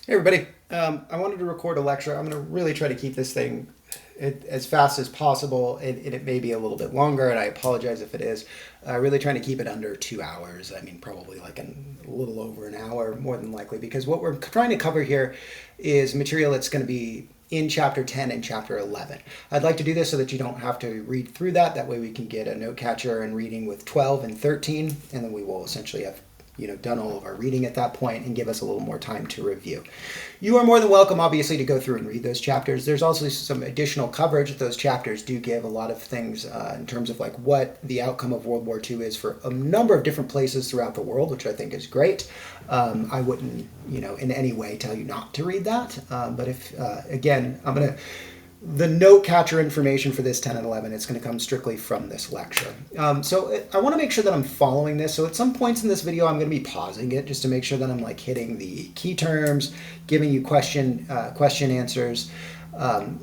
Hey everybody, I wanted to record a lecture. I'm going to really try to keep this thing as fast as possible, and it may be a little bit longer, and I apologize if it is. Really trying to keep it under 2 hours. I mean, probably like a little over an hour, more than likely, because what we're trying to cover here is material that's going to be in chapter 10 and chapter 11. I'd like to do this so that you don't have to read through that. That way we can get a note catcher and reading with 12 and 13, and then we will essentially have done all of our reading at that point and give us a little more time to review. You are more than welcome, obviously, to go through and read those chapters. There's also some additional coverage that those chapters do give a lot of things in terms of like what the outcome of World War II is for a number of different places throughout the world, which I think is great. I wouldn't, in any way tell you not to read that. But if, again, the note catcher information for this 10 and 11, it's going to come strictly from this lecture. So I want to make sure that I'm following this. So at some points in this video, I'm going to be pausing it just to make sure that I'm like hitting the key terms, giving you question answers.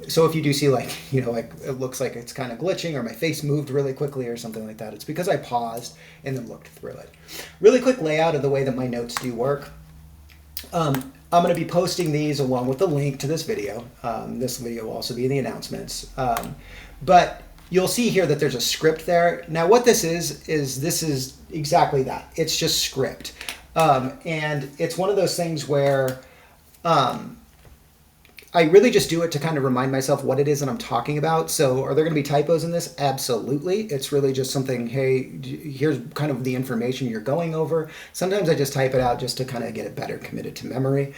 So if you do see like it looks like it's kind of glitching or my face moved really quickly or something like that, it's because I paused and then looked through it. Really quick layout of the way that my notes do work. I'm going to be posting these along with the link to this video. This video will also be in the announcements. But you'll see here that there's a script there. Now what this is this is exactly that. It's just script. And it's one of those things where I really just do it to kind of remind myself what it is that I'm talking about. So are there going to be typos in this? Absolutely. It's really just something, hey, here's kind of the information you're going over. Sometimes I just type it out just to kind of get it better committed to memory.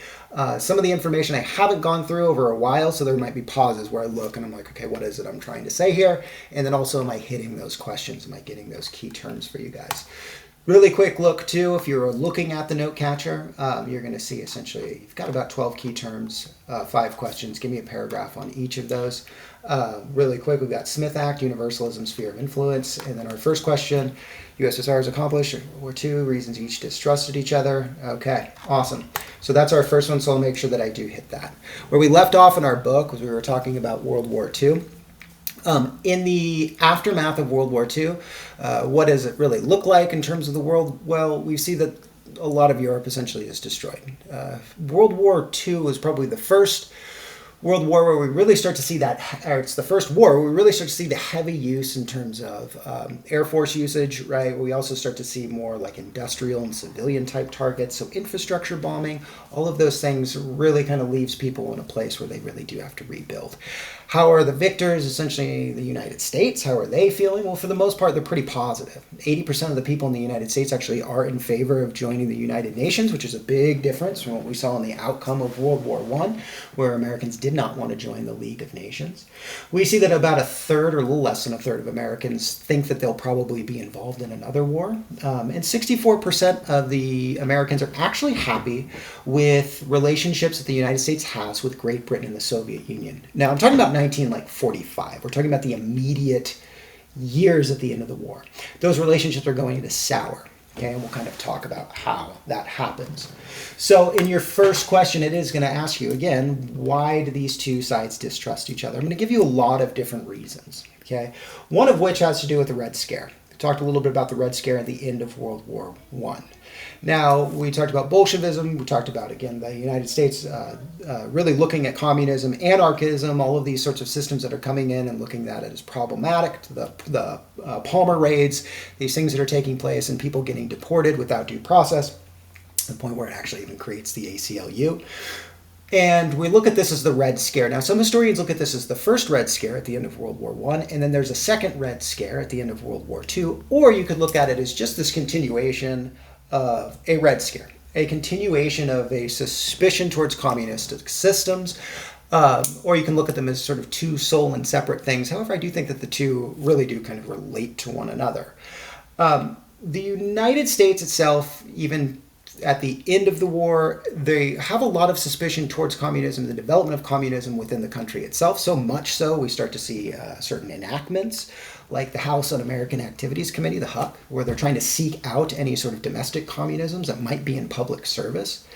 Some of the information I haven't gone through over a while, so there might be pauses where I look and I'm like, okay, what is it I'm trying to say here? And then also, am I hitting those questions? Am I getting those key terms for you guys? Really quick look too, if you're looking at the note catcher, you're going to see essentially you've got about 12 key terms, 5 questions. Give me a paragraph on each of those. Really quick, we've got Smith Act, Universalism, Sphere of Influence, and then our first question, USSR has accomplished World War II, reasons each distrusted each other. Okay, awesome. So that's our first one, so I'll make sure that I do hit that. Where we left off in our book was we were talking about World War II. In the aftermath of World War II, what does it really look like in terms of the world? Well, we see that a lot of Europe essentially is destroyed. World War II was probably the first World War where we really start to see that, or it's the first war where we really start to see the heavy use in terms of Air Force usage, right? We also start to see more like industrial and civilian type targets. So infrastructure bombing, all of those things really kind of leaves people in a place where they really do have to rebuild. How are the victors, essentially the United States? How are they feeling? Well, for the most part, they're pretty positive. 80% of the people in the United States actually are in favor of joining the United Nations, which is a big difference from what we saw in the outcome of World War I, where Americans did not want to join the League of Nations. We see that about a third or a little less than a third of Americans think that they'll probably be involved in another war. And 64% of the Americans are actually happy with relationships that the United States has with Great Britain and the Soviet Union. Now, I'm talking about 1945. We're talking about the immediate years at the end of the war. Those relationships are going to sour. Okay, and we'll kind of talk about how that happens. So in your first question, it is going to ask you again, why do these two sides distrust each other? I'm going to give you a lot of different reasons. Okay, one of which has to do with the Red Scare. We talked a little bit about the Red Scare at the end of World War I. Now, we talked about Bolshevism. We talked about, again, the United States really looking at communism, anarchism, all of these sorts of systems that are coming in and looking at it as problematic, the Palmer raids, these things that are taking place and people getting deported without due process, to the point where it actually even creates the ACLU. And we look at this as the Red Scare. Now, some historians look at this as the first Red Scare at the end of World War I, and then there's a second Red Scare at the end of World War II, or you could look at it as just this continuation of a Red Scare, a continuation of a suspicion towards communistic systems, or you can look at them as sort of two sole and separate things. However, I do think that the two really do kind of relate to one another. The United States itself, even at the end of the war, they have a lot of suspicion towards communism, the development of communism within the country itself. So much so, we start to see certain enactments, like the House Un-American Activities Committee, the HUC, where they're trying to seek out any sort of domestic communisms that might be in public service.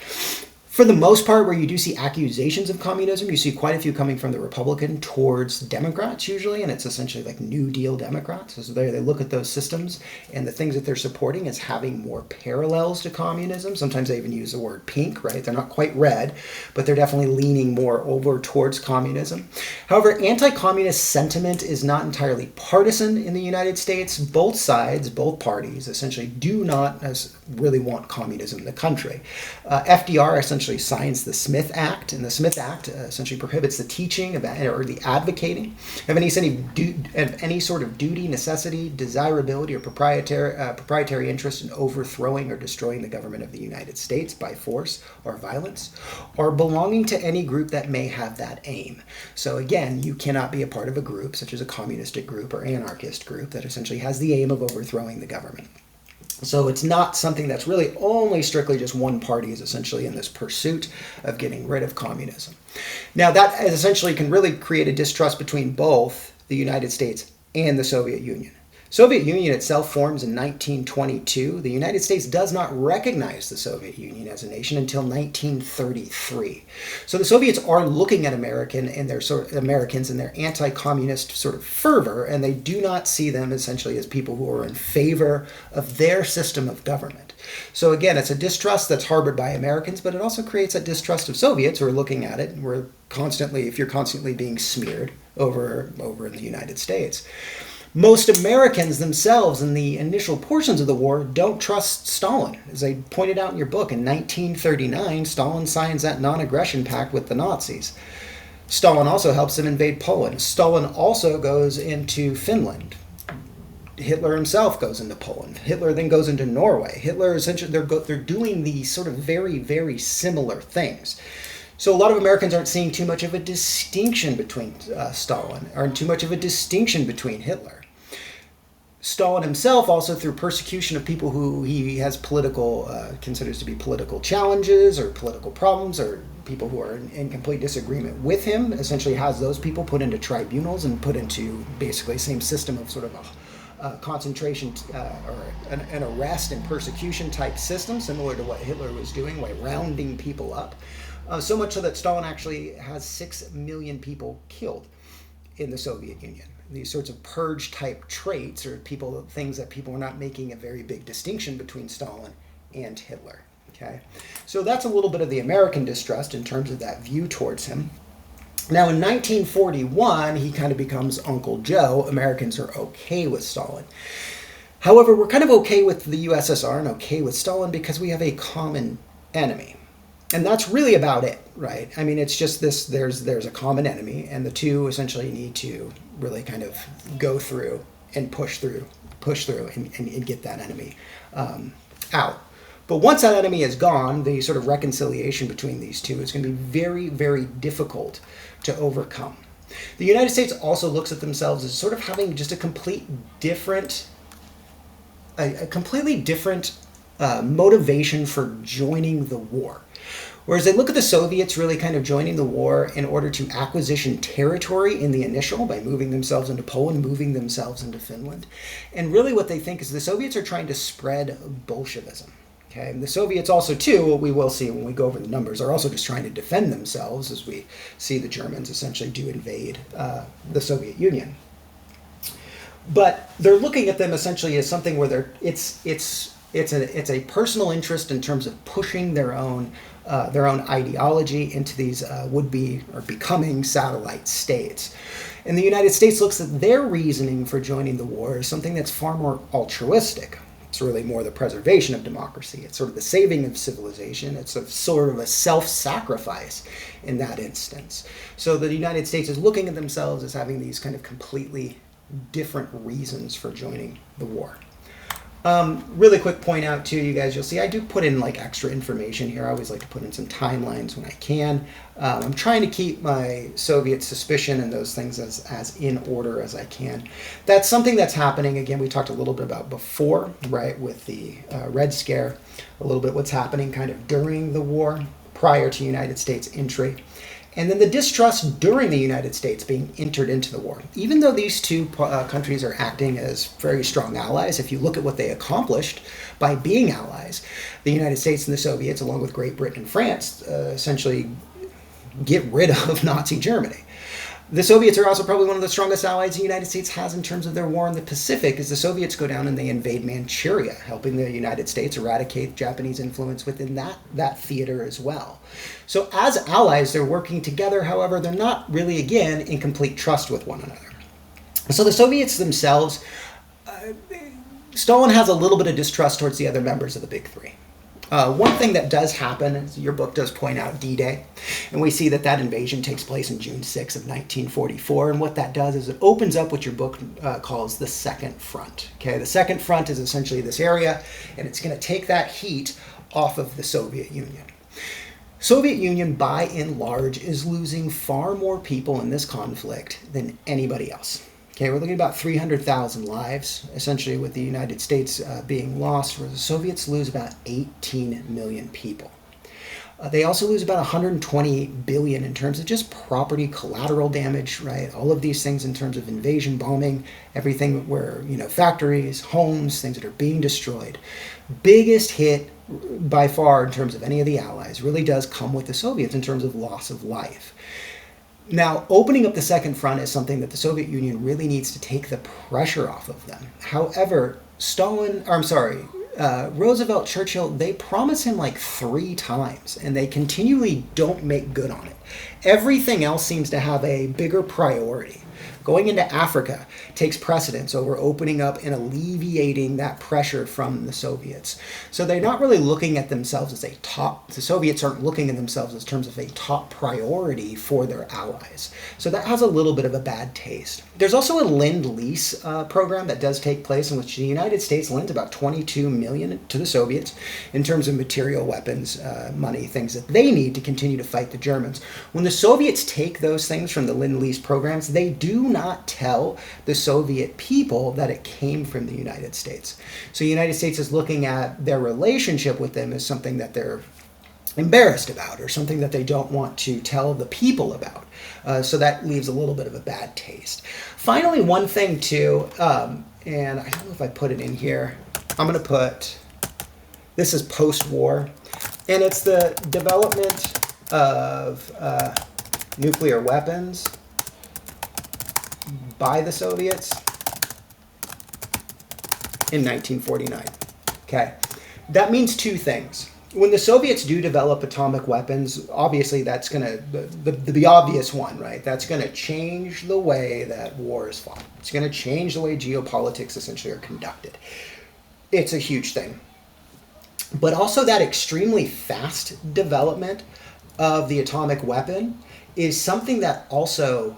For the most part, where you do see accusations of communism, you see quite a few coming from the Republican towards Democrats usually, and it's essentially like New Deal Democrats. So they look at those systems and the things that they're supporting as having more parallels to communism. Sometimes they even use the word pink, right? They're not quite red, but they're definitely leaning more over towards communism. However, anti-communist sentiment is not entirely partisan in the United States. Both sides, both parties, essentially do not really want communism in the country. FDR essentially signs the Smith Act, and the Smith Act essentially prohibits the teaching of or the advocating of any sort of duty, necessity, desirability, or proprietary interest in overthrowing or destroying the government of the United States by force or violence, or belonging to any group that may have that aim. So again, you cannot be a part of a group such as a communistic group or anarchist group that essentially has the aim of overthrowing the government. So it's not something that's really only strictly just one party is essentially in this pursuit of getting rid of communism. Now that essentially can really create a distrust between both the United States and the Soviet Union. Soviet Union itself forms in 1922. The United States does not recognize the Soviet Union as a nation until 1933. So the Soviets are looking at Americans and their anti-communist sort of fervor, and they do not see them essentially as people who are in favor of their system of government. So again, it's a distrust that's harbored by Americans, but it also creates a distrust of Soviets who are looking at it, and if you're constantly being smeared over in the United States. Most Americans themselves in the initial portions of the war don't trust Stalin. As I pointed out in your book, in 1939, Stalin signs that non-aggression pact with the Nazis. Stalin also helps them invade Poland. Stalin also goes into Finland. Hitler himself goes into Poland. Hitler then goes into Norway. Hitler essentially, they're doing these sort of very, very similar things. So a lot of Americans aren't seeing too much of a distinction between Stalin, or too much of a distinction between Hitler. Stalin himself, also through persecution of people who he has considers to be political challenges or political problems, or people who are in complete disagreement with him, essentially has those people put into tribunals and put into basically the same system of sort of a concentration or an arrest and persecution type system, similar to what Hitler was doing by rounding people up. So much so that Stalin actually has 6 million people killed in the Soviet Union. These sorts of purge type traits or things that people are not making a very big distinction between Stalin and Hitler. Okay, so that's a little bit of the American distrust in terms of that view towards him. Now in 1941, he kind of becomes Uncle Joe. Americans are okay with Stalin. However, we're kind of okay with the USSR and okay with Stalin because we have a common enemy. And that's really about it, right? I mean, it's just this, there's a common enemy, and the two essentially need to really kind of go through and push through and get that enemy out. But once that enemy is gone, the sort of reconciliation between these two is going to be very, very difficult to overcome. The United States also looks at themselves as sort of having just a completely different motivation for joining the war. Whereas they look at the Soviets really kind of joining the war in order to acquisition territory in the initial by moving themselves into Poland, moving themselves into Finland. And really what they think is the Soviets are trying to spread Bolshevism. Okay? And the Soviets also, too, what we will see when we go over the numbers, are also just trying to defend themselves as we see the Germans essentially do invade the Soviet Union. But they're looking at them essentially as something where it's a personal interest in terms of pushing their own ideology into these would-be or becoming satellite states. And the United States looks at their reasoning for joining the war as something that's far more altruistic. It's really more the preservation of democracy. It's sort of the saving of civilization. It's sort of a self-sacrifice in that instance. So the United States is looking at themselves as having these kind of completely different reasons for joining the war. Really quick point out too, you guys, you'll see I do put in like extra information here. I always like to put in some timelines when I can. I'm trying to keep my Soviet suspicion and those things as in order as I can. That's something that's happening. Again, we talked a little bit about before, right, with the Red Scare, a little bit what's happening kind of during the war prior to United States entry. And then the distrust during the United States being entered into the war. Even though these two countries are acting as very strong allies, if you look at what they accomplished by being allies, the United States and the Soviets, along with Great Britain and France, essentially get rid of Nazi Germany. The Soviets are also probably one of the strongest allies the United States has in terms of their war in the Pacific, as the Soviets go down and they invade Manchuria, helping the United States eradicate Japanese influence within that theater as well. So as allies, they're working together. However, they're not really, again, in complete trust with one another. So the Soviets themselves, Stalin has a little bit of distrust towards the other members of the Big Three. One thing that does happen, as your book does point out, D-Day, and we see that invasion takes place on June 6th of 1944, and what that does is it opens up what your book calls the Second Front. Okay, the Second Front is essentially this area, and it's going to take that heat off of the Soviet Union. Soviet Union, by and large, is losing far more people in this conflict than anybody else. Okay, we're looking at about 300,000 lives, essentially, with the United States being lost, where the Soviets lose about 18 million people. They also lose about 128 billion in terms of just property collateral damage, right? All of these things in terms of invasion, bombing, everything where, factories, homes, things that are being destroyed. Biggest hit by far in terms of any of the allies really does come with the Soviets in terms of loss of life. Now, opening up the Second Front is something that the Soviet Union really needs to take the pressure off of them. However, Roosevelt, Churchill, they promise him like 3 times, and they continually don't make good on it. Everything else seems to have a bigger priority. Going into Africa takes precedence over opening up and alleviating that pressure from the Soviets. So they're not really looking at themselves as the Soviets aren't looking at themselves in terms of a top priority for their allies. So that has a little bit of a bad taste. There's also a Lend-Lease program that does take place in which the United States lends about $22 million to the Soviets in terms of material, weapons, money, things that they need to continue to fight the Germans. When the Soviets take those things from the Lend-Lease programs, they do not tell the Soviet people that it came from the United States. So the United States is looking at their relationship with them as something that they're embarrassed about or something that they don't want to tell the people about. So that leaves a little bit of a bad taste. Finally, one thing too, and I don't know if I put it in here, I'm going to put, this is post-war, and it's the development of nuclear weapons by the Soviets in 1949. Okay, that means 2 things. When the Soviets do develop atomic weapons, obviously that's going to, the obvious one, right? That's going to change the way that war is fought. It's going to change the way geopolitics essentially are conducted. It's a huge thing. But also that extremely fast development of the atomic weapon is something that also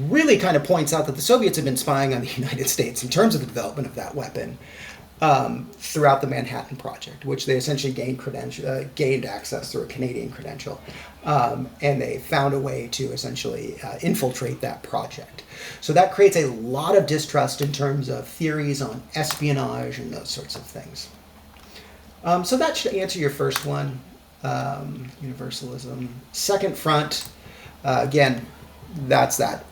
really kind of points out that the Soviets have been spying on the United States in terms of the development of that weapon throughout the Manhattan Project, which they essentially gained access through a Canadian credential. And they found a way to essentially infiltrate that project. So that creates a lot of distrust in terms of theories on espionage and those sorts of things. So that should answer your first one, universalism. Second Front, again, that's that,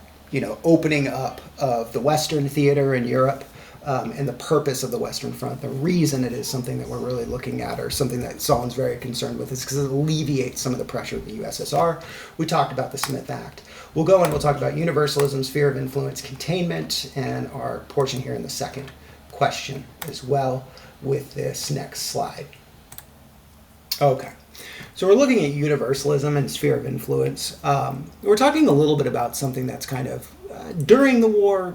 opening up of the Western theater in Europe and the purpose of the Western Front. The reason it is something that we're really looking at, or something that Stalin's very concerned with, is because it alleviates some of the pressure of the USSR. We talked about the Smith Act. We'll go and we'll talk about universalism, sphere of influence, containment, and our portion here in the second question as well with this next slide. Okay. So we're looking at universalism and sphere of influence. We're talking a little bit about something that's kind of during the war,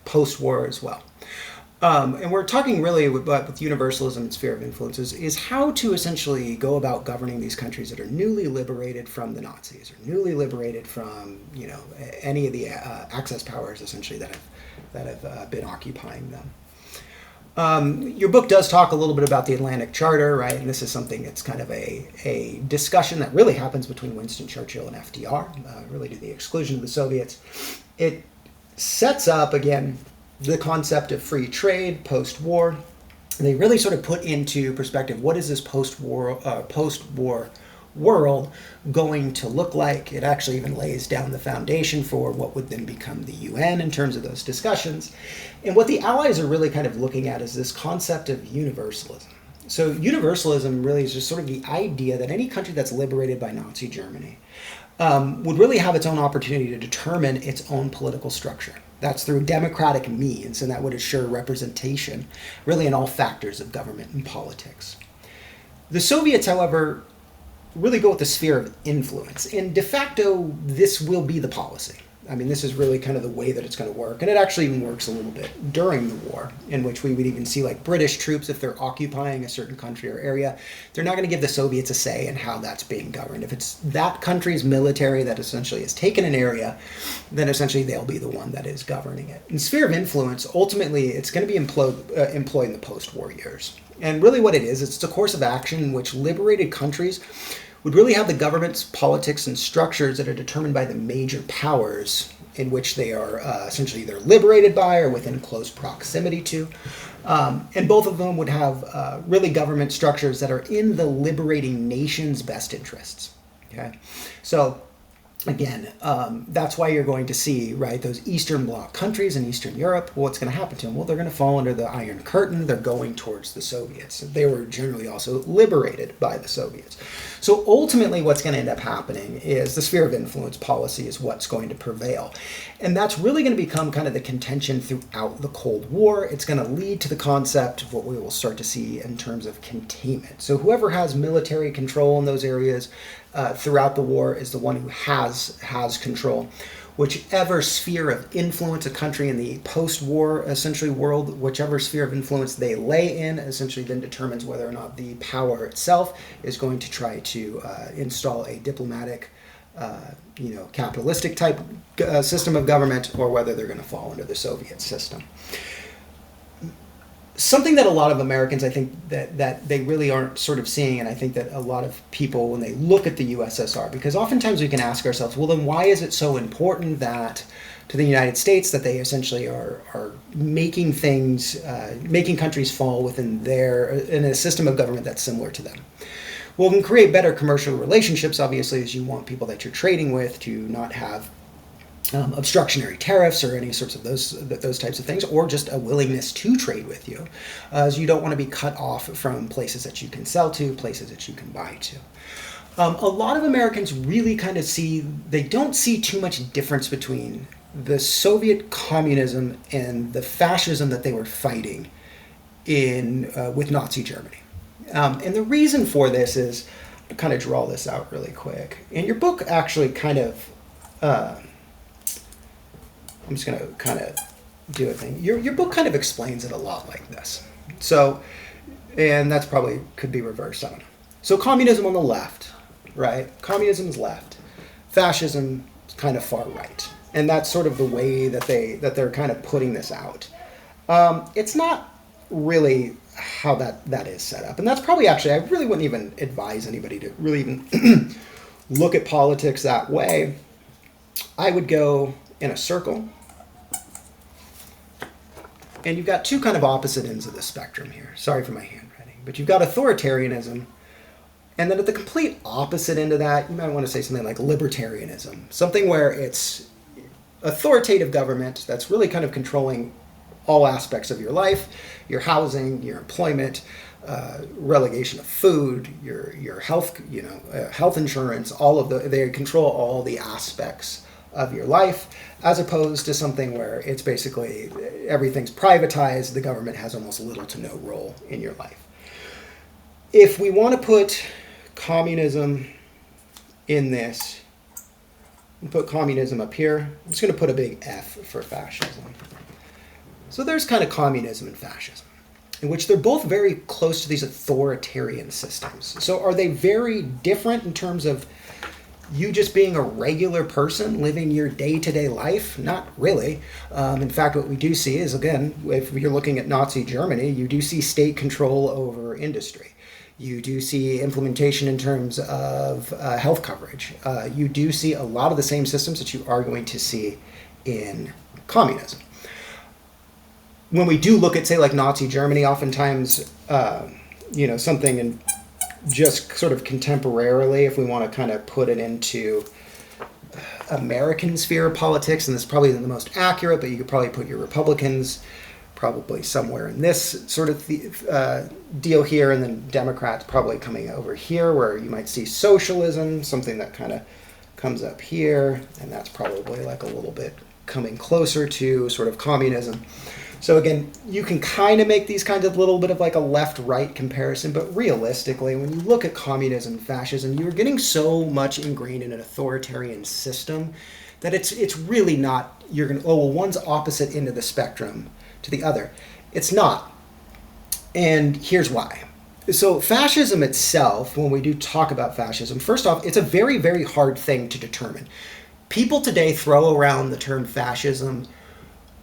post-war as well. And we're talking really with universalism and sphere of influences is how to essentially go about governing these countries that are newly liberated from the Nazis or newly liberated from any of the Axis powers essentially that have been occupying them. Your book does talk a little bit about the Atlantic Charter, right? And this is something that's kind of a discussion that really happens between Winston Churchill and FDR, really to the exclusion of the Soviets. It sets up, again, the concept of free trade post-war. They really sort of put into perspective, what is this post-war world going to look like. It actually even lays down the foundation for what would then become the UN in terms of those discussions. And what the Allies are really kind of looking at is this concept of universalism. So universalism really is just sort of the idea that any country that's liberated by Nazi Germany would really have its own opportunity to determine its own political structure. That's through democratic means, and that would assure representation really in all factors of government and politics. The Soviets, however, really go with the sphere of influence, and de facto, this will be the policy. I mean, this is really kind of the way that it's going to work, and it actually even works a little bit during the war, in which we would even see like British troops, if they're occupying a certain country or area, they're not going to give the Soviets a say in how that's being governed. If it's that country's military that essentially has taken an area, then essentially they'll be the one that is governing it. In sphere of influence, ultimately, it's going to be employed in the post-war years. And really what it is, it's a course of action in which liberated countries would really have the government's politics and structures that are determined by the major powers in which they are essentially either liberated by or within close proximity to. And both of them would have really government structures that are in the liberating nation's best interests. Okay, so again, that's why you're going to see, right, those Eastern Bloc countries in Eastern Europe, what's going to happen to them? Well, they're going to fall under the Iron Curtain. They're going towards the Soviets. They were generally also liberated by the Soviets. So ultimately what's going to end up happening is the sphere of influence policy is what's going to prevail. And that's really going to become kind of the contention throughout the Cold War. It's going to lead to the concept of what we will start to see in terms of containment. So whoever has military control in those areas throughout the war is the one who has control. Whichever sphere of influence a country in the post-war essentially world, whichever sphere of influence they lay in, essentially then determines whether or not the power itself is going to try to install a diplomatic, capitalistic type system of government, or whether they're going to fall under the Soviet system. Something that a lot of Americans, I think, that they really aren't sort of seeing, and I think that a lot of people, when they look at the USSR, because oftentimes we can ask ourselves, well, then why is it so important that to the United States that they essentially are making things, making countries fall within in a system of government that's similar to them? Well, it can create better commercial relationships, obviously, as you want people that you're trading with to not have obstructionary tariffs or any sorts of those types of things, or just a willingness to trade with you, as you don't want to be cut off from places that you can sell to, places that you can buy to. A lot of Americans really kind of they don't see too much difference between the Soviet communism and the fascism that they were fighting with Nazi Germany. And the reason for this is, to kind of draw this out really quick. And your book actually kind of, I'm just going to kind of do a thing. Your book kind of explains it a lot like this. So, and that's probably could be reversed, I don't know. So communism on the left, right? Communism is left. Fascism is kind of far right. And that's sort of the way that they're kind of putting this out. It's not really how that is set up. And that's probably actually, I really wouldn't even advise anybody to really even look at politics that way. I would go in a circle. And you've got two kind of opposite ends of the spectrum here. Sorry for my handwriting. But you've got authoritarianism. And then at the complete opposite end of that, you might want to say something like libertarianism. Something where it's authoritative government that's really kind of controlling all aspects of your life, your housing, your employment, relegation of food, your health, health insurance, they control all the aspects of your life, as opposed to something where it's basically everything's privatized, the government has almost little to no role in your life. If we want to put communism in this, and put communism up here, I'm just going to put a big F for fascism. So there's kind of communism and fascism, in which they're both very close to these authoritarian systems. So are they very different in terms of you just being a regular person living your day-to-day life? Not really. In fact, what we do see is, again, if you're looking at Nazi Germany, you do see state control over industry. You do see implementation in terms of health coverage. You do see a lot of the same systems that you are going to see in communism. When we do look at, say, like Nazi Germany, oftentimes, something in just sort of contemporarily, if we want to kind of put it into American sphere of politics, and this probably isn't the most accurate, but you could probably put your Republicans probably somewhere in this sort of deal here, and then Democrats probably coming over here, where you might see socialism, something that kind of comes up here, and that's probably like a little bit coming closer to sort of communism. So again, you can kind of make these kinds of little bit of like a left-right comparison, but realistically, when you look at communism and fascism, you're getting so much ingrained in an authoritarian system that it's really not, you're going to, oh, well, one's opposite end of the spectrum to the other. It's not. And here's why. So fascism itself, when we do talk about fascism, first off, it's a very, very hard thing to determine. People today throw around the term fascism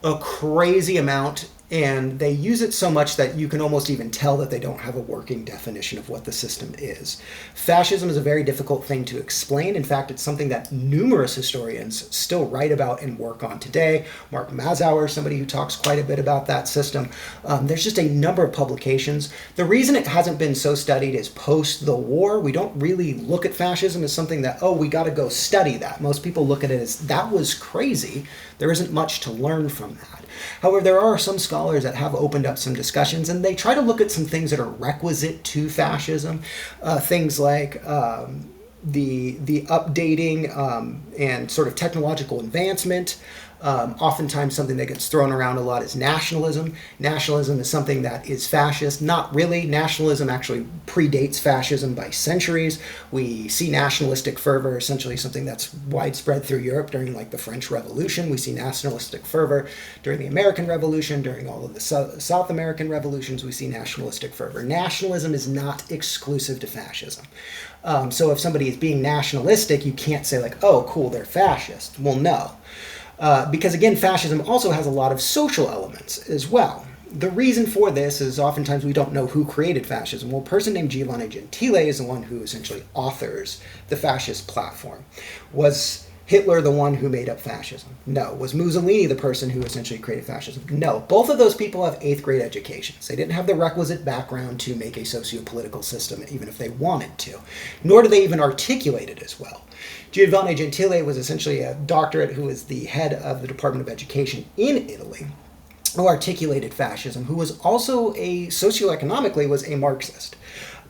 a crazy amount, and they use it so much that you can almost even tell that they don't have a working definition of what the system is. Fascism is a very difficult thing to explain. In fact, it's something that numerous historians still write about and work on today. Mark Mazauer, somebody who talks quite a bit about that system. There's just a number of publications. The reason it hasn't been so studied is post the war. We don't really look at fascism as something that, oh, we got to go study that. Most people look at it as, that was crazy. There isn't much to learn from that. However, there are some scholars that have opened up some discussions, and they try to look at some things that are requisite to fascism, things like the updating and sort of technological advancement. Oftentimes something that gets thrown around a lot is nationalism. Nationalism is something that is fascist. Not really. Nationalism actually predates fascism by centuries. We see nationalistic fervor, essentially something that's widespread through Europe during like the French Revolution. We see nationalistic fervor during the American Revolution, during all of the South American revolutions. We see nationalistic fervor. Nationalism is not exclusive to fascism. So if somebody is being nationalistic, you can't say like, oh, cool, they're fascist. Well, no. Because again, fascism also has a lot of social elements as well. The reason for this is oftentimes we don't know who created fascism. Well, a person named Giovanni Gentile is the one who essentially authors the fascist platform. Was Hitler the one who made up fascism? No. Was Mussolini the person who essentially created fascism? No. Both of those people have 8th grade educations. They didn't have the requisite background to make a socio-political system, even if they wanted to. Nor do they even articulate it as well. Giovanni Gentile was essentially a doctorate who was the head of the Department of Education in Italy, who articulated fascism, who was also socioeconomically was a Marxist,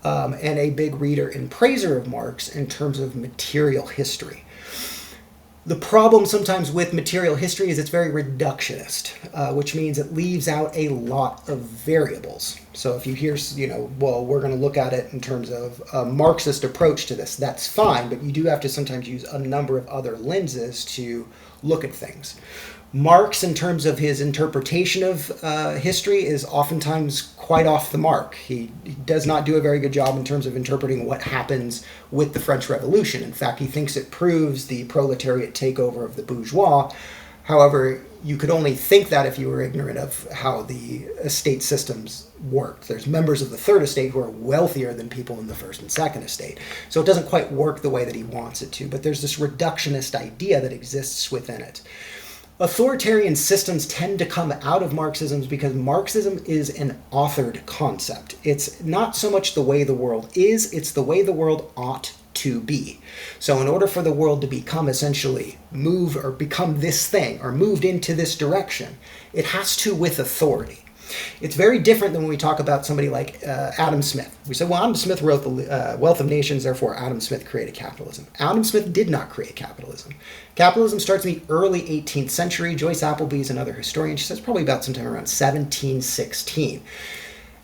and a big reader and praiser of Marx in terms of material history. The problem sometimes with material history is it's very reductionist, which means it leaves out a lot of variables. So if you hear, well, we're going to look at it in terms of a Marxist approach to this, that's fine, but you do have to sometimes use a number of other lenses to look at things. Marx, in terms of his interpretation of history, is oftentimes quite off the mark. He does not do a very good job in terms of interpreting what happens with the French Revolution. In fact, he thinks it proves the proletariat takeover of the bourgeois. However, you could only think that if you were ignorant of how the estate systems worked. There's members of the third estate who are wealthier than people in the first and second estate. So it doesn't quite work the way that he wants it to, but there's this reductionist idea that exists within it. Authoritarian systems tend to come out of Marxism because Marxism is an authored concept. It's not so much the way the world is, it's the way the world ought to be. So in order for the world to become essentially move or become this thing or moved into this direction, it has to with authority. It's very different than when we talk about somebody like Adam Smith. We say, well, Adam Smith wrote The Wealth of Nations, therefore Adam Smith created capitalism. Adam Smith did not create capitalism. Capitalism starts in the early 18th century. Joyce Appleby is another historian. She says probably about sometime around 1716.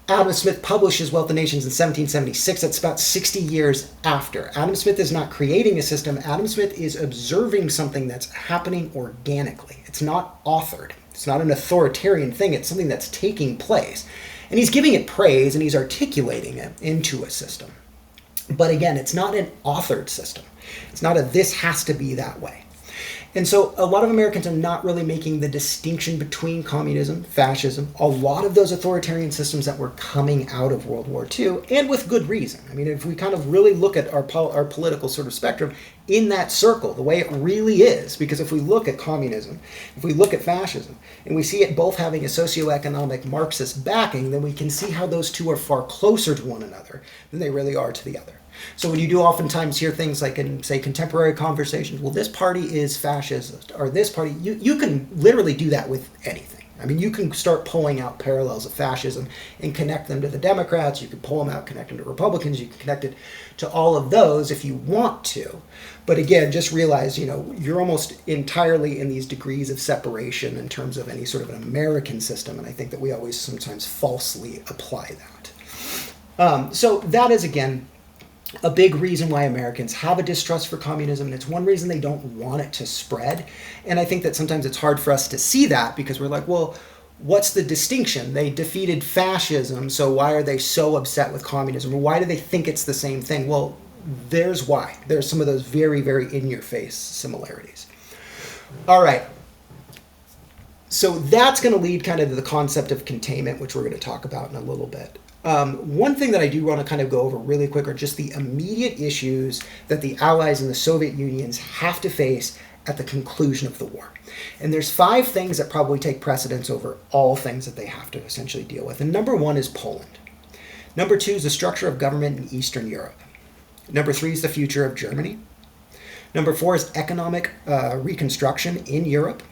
Adam Smith publishes Wealth of Nations in 1776. That's about 60 years after. Adam Smith is not creating a system. Adam Smith is observing something that's happening organically. It's not authored. It's not an authoritarian thing. It's something that's taking place. And he's giving it praise and he's articulating it into a system. But again, it's not an authored system. It's not a this has to be that way. And so a lot of Americans are not really making the distinction between communism, fascism, a lot of those authoritarian systems that were coming out of World War II, and with good reason. I mean, if we kind of really look at our political sort of spectrum in that circle, the way it really is, because if we look at communism, if we look at fascism, and we see it both having a socioeconomic Marxist backing, then we can see how those two are far closer to one another than they really are to the other. So when you do oftentimes hear things like in, say, contemporary conversations, well, this party is fascist, or this party, you can literally do that with anything. I mean, you can start pulling out parallels of fascism and connect them to the Democrats. You can pull them out, connect them to Republicans. You can connect it to all of those if you want to. But again, just realize, you're almost entirely in these degrees of separation in terms of any sort of an American system. And I think that we always sometimes falsely apply that. So that is, again, a big reason why Americans have a distrust for communism, and it's one reason they don't want it to spread. And I think that sometimes it's hard for us to see that because we're like, well, what's the distinction? They defeated fascism, so why are they so upset with communism? Or why do they think it's the same thing? Well, there's why. There's some of those very, very in-your-face similarities. All right. So that's going to lead kind of to the concept of containment, which we're going to talk about in a little bit. One thing that I do want to kind of go over really quick are just the immediate issues that the Allies and the Soviet Unions have to face at the conclusion of the war. And there's 5 things that probably take precedence over all things that they have to essentially deal with. And number 1 is Poland. Number 2 is the structure of government in Eastern Europe. Number 3 is the future of Germany. Number 4 is economic reconstruction in Europe.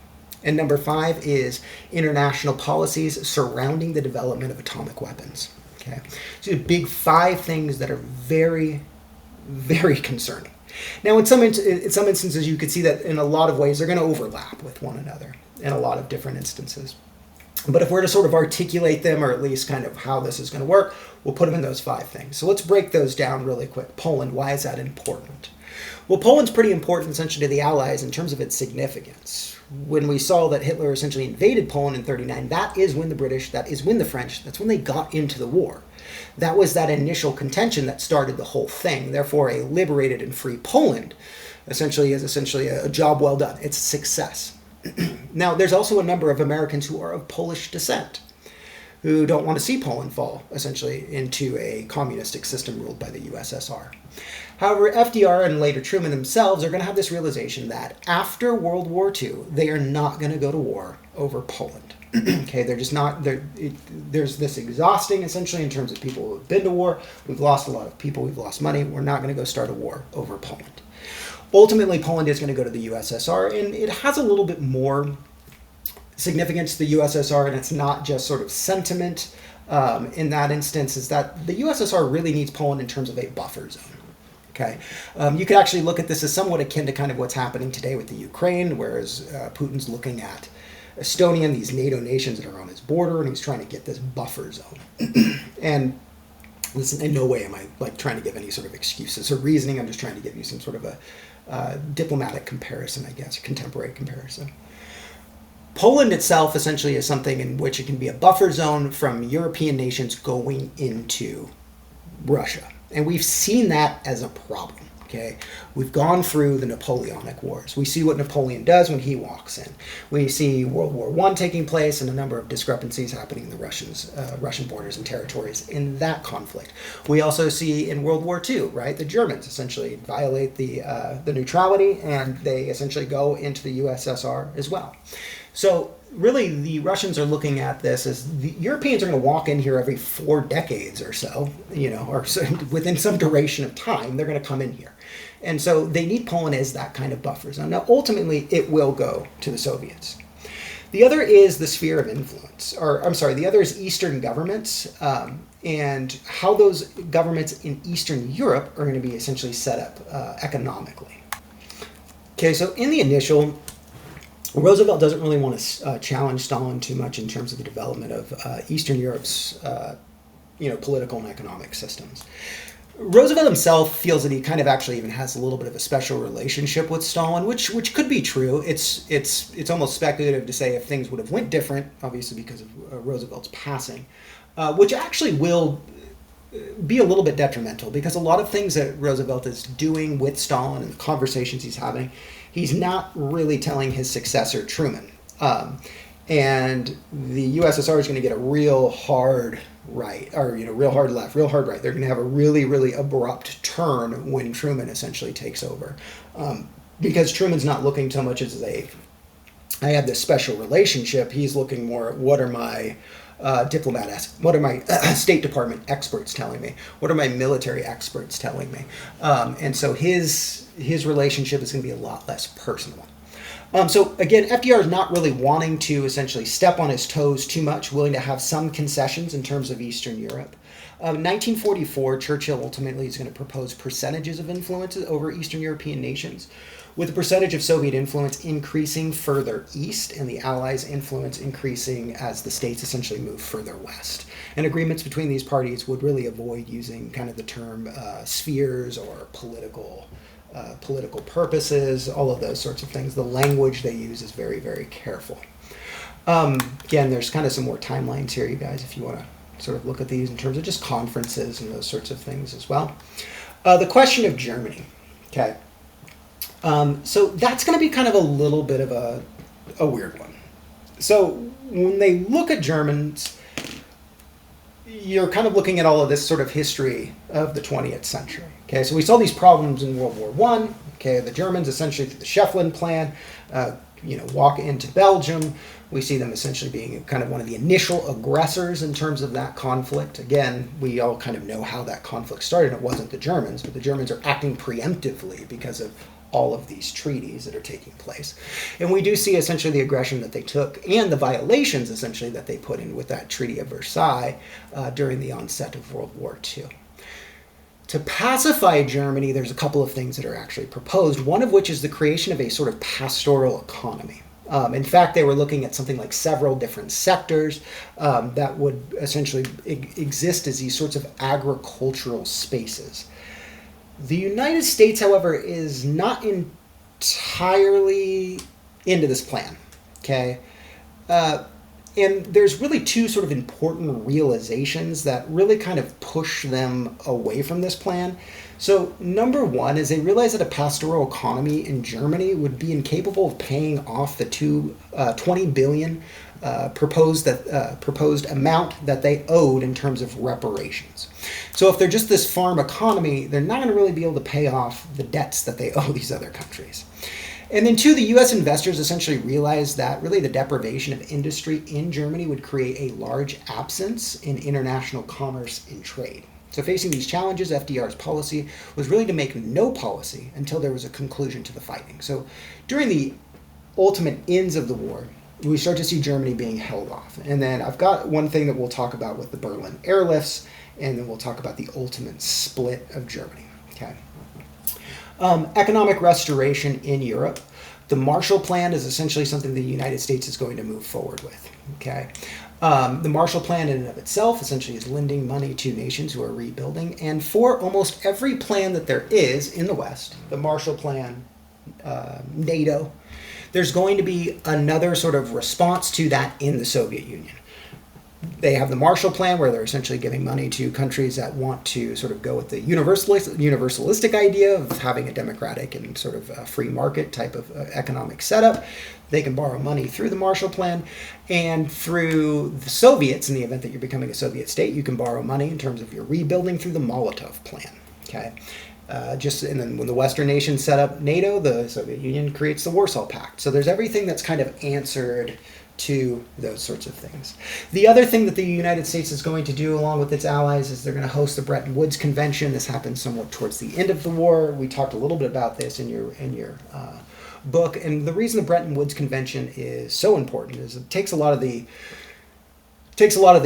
And number 5 is international policies surrounding the development of atomic weapons. Okay, so big 5 things that are very, very concerning. Now, in some instances, you could see that in a lot of ways they're going to overlap with one another in a lot of different instances. But if we're to sort of articulate them, or at least kind of how this is going to work, we'll put them in those 5 things. So let's break those down really quick. Poland, why is that important? Well, Poland's pretty important essentially to the Allies in terms of its significance. When we saw that Hitler essentially invaded Poland in 1939, that is when the British, that is when the French, that's when they got into the war. That was that initial contention that started the whole thing. Therefore, a liberated and free Poland essentially is a job well done. It's a success. Now, there's also a number of Americans who are of Polish descent who don't want to see Poland fall essentially into a communistic system ruled by the USSR. However, FDR and later Truman themselves are going to have this realization that after World War II, they are not going to go to war over Poland. Okay, they're just not, there's this exhausting essentially in terms of people who have been to war. We've lost a lot of people, we've lost money. We're not going to go start a war over Poland. Ultimately, Poland is going to go to the USSR, and it has a little bit more significance to the USSR, and it's not just sort of sentiment in that instance, is that the USSR really needs Poland in terms of a buffer zone. Okay, you could actually look at this as somewhat akin to kind of what's happening today with the Ukraine, whereas Putin's looking at Estonia and these NATO nations that are on his border, and he's trying to get this buffer zone. And listen, in no way am I like trying to give any sort of excuses or reasoning. I'm just trying to give you some sort of a diplomatic comparison, I guess, a contemporary comparison. Poland itself essentially is something in which it can be a buffer zone from European nations going into Russia. And we've seen that as a problem, okay? We've gone through the Napoleonic Wars. We see what Napoleon does when he walks in. We see World War I taking place and a number of discrepancies happening in the Russian borders and territories in that conflict. We also see in World War II, right, the Germans essentially violate the neutrality, and they essentially go into the USSR as well. So really, the Russians are looking at this as the Europeans are going to walk in here every 4 decades or so, or so, within some duration of time, they're going to come in here. And so they need Poland as that kind of buffer zone. Now, ultimately, it will go to the Soviets. The other is the sphere of influence, the other is Eastern governments, and how those governments in Eastern Europe are going to be essentially set up economically. Okay, so in the initial, Roosevelt doesn't really want to challenge Stalin too much in terms of the development of Eastern Europe's, political and economic systems. Roosevelt himself feels that he kind of actually even has a little bit of a special relationship with Stalin, which could be true. It's almost speculative to say if things would have went different, obviously because of Roosevelt's passing, which actually will be a little bit detrimental, because a lot of things that Roosevelt is doing with Stalin and the conversations he's having, he's not really telling his successor Truman. And the USSR is going to get a real hard right, or real hard left, real hard right. They're going to have a really, really abrupt turn when Truman essentially takes over, because Truman's not looking so much as I have this special relationship. He's looking more at what are my what are my State Department experts telling me? What are my military experts telling me? And so his relationship is going to be a lot less personal. So again, FDR is not really wanting to essentially step on his toes too much, willing to have some concessions in terms of Eastern Europe. 1944, Churchill ultimately is going to propose percentages of influence over Eastern European nations, with the percentage of Soviet influence increasing further east and the Allies' influence increasing as the states essentially move further west. And agreements between these parties would really avoid using kind of the term spheres or political purposes, all of those sorts of things. The language they use is very, very careful. Again, there's kind of some more timelines here, you guys, if you want to sort of look at these in terms of just conferences and those sorts of things as well. The question of Germany. Okay. So that's going to be kind of a little bit of a weird one. So when they look at Germans, you're kind of looking at all of this sort of history of the 20th century. Okay, so we saw these problems in World War I. Okay, the Germans essentially through the Schefflin Plan, walk into Belgium. We see them essentially being kind of one of the initial aggressors in terms of that conflict. Again, we all kind of know how that conflict started. It wasn't the Germans, but the Germans are acting preemptively because of all of these treaties that are taking place. And we do see essentially the aggression that they took and the violations essentially that they put in with that Treaty of Versailles during the onset of World War II. To pacify Germany, there's a couple of things that are actually proposed, one of which is the creation of a sort of pastoral economy. In fact, they were looking at something like several different sectors that would essentially exist as these sorts of agricultural spaces. The United States, however, is not entirely into this plan, okay? And there's really two sort of important realizations that really kind of push them away from this plan. So number one is they realize that a pastoral economy in Germany would be incapable of paying off the $20 billion proposed amount that they owed in terms of reparations. So if they're just this farm economy, they're not going to really be able to pay off the debts that they owe these other countries. And then two, the U.S. investors essentially realized that really the deprivation of industry in Germany would create a large absence in international commerce and trade. So facing these challenges, FDR's policy was really to make no policy until there was a conclusion to the fighting. So during the ultimate ends of the war, we start to see Germany being held off. And then I've got one thing that we'll talk about with the Berlin airlifts, and then we'll talk about the ultimate split of Germany. Okay. Economic restoration in Europe. The Marshall Plan is essentially something the United States is going to move forward with. Okay. The Marshall Plan in and of itself essentially is lending money to nations who are rebuilding. And for almost every plan that there is in the West, the Marshall Plan, NATO, there's going to be another sort of response to that in the Soviet Union. They have the Marshall Plan where they're essentially giving money to countries that want to sort of go with the universalistic idea of having a democratic and sort of a free market type of economic setup. They can borrow money through the Marshall Plan, and through the Soviets, in the event that you're becoming a Soviet state, you can borrow money in terms of your rebuilding through the Molotov Plan. Okay. And then when the Western nations set up NATO, the Soviet Union creates the Warsaw Pact. So there's everything that's kind of answered to those sorts of things. The other thing that the United States is going to do along with its allies is they're going to host the Bretton Woods Convention. This happened somewhat towards the end of the war. We talked a little bit about this in your book. And the reason the Bretton Woods Convention is so important is it takes a lot of the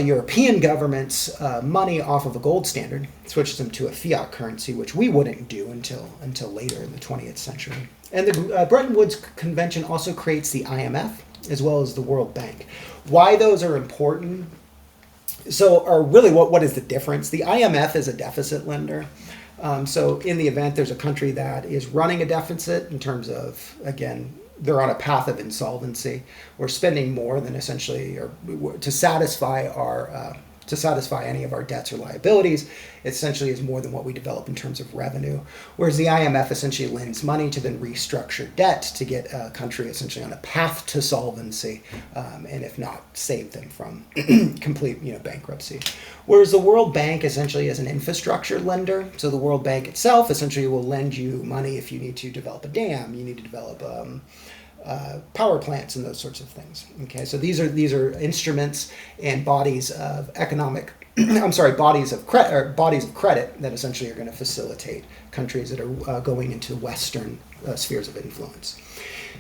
European governments' money off of a gold standard, switches them to a fiat currency, which we wouldn't do until later in the 20th century. And the Bretton Woods Convention also creates the IMF as well as the World Bank. Why those are important? What is the difference? The IMF is a deficit lender. So in the event there's a country that is running a deficit in terms of, again, they're on a path of insolvency, we're spending more than essentially or to satisfy our to satisfy any of our debts or liabilities. It essentially is more than what we develop in terms of revenue. Whereas the IMF essentially lends money to then restructure debt to get a country essentially on a path to solvency, and if not, save them from complete bankruptcy. Whereas the World Bank essentially is an infrastructure lender. So the World Bank itself essentially will lend you money if you need to develop a dam, you need to develop power plants and those sorts of things. Okay, so these are instruments and bodies of economic, bodies of credit that essentially are going to facilitate countries that are going into Western spheres of influence.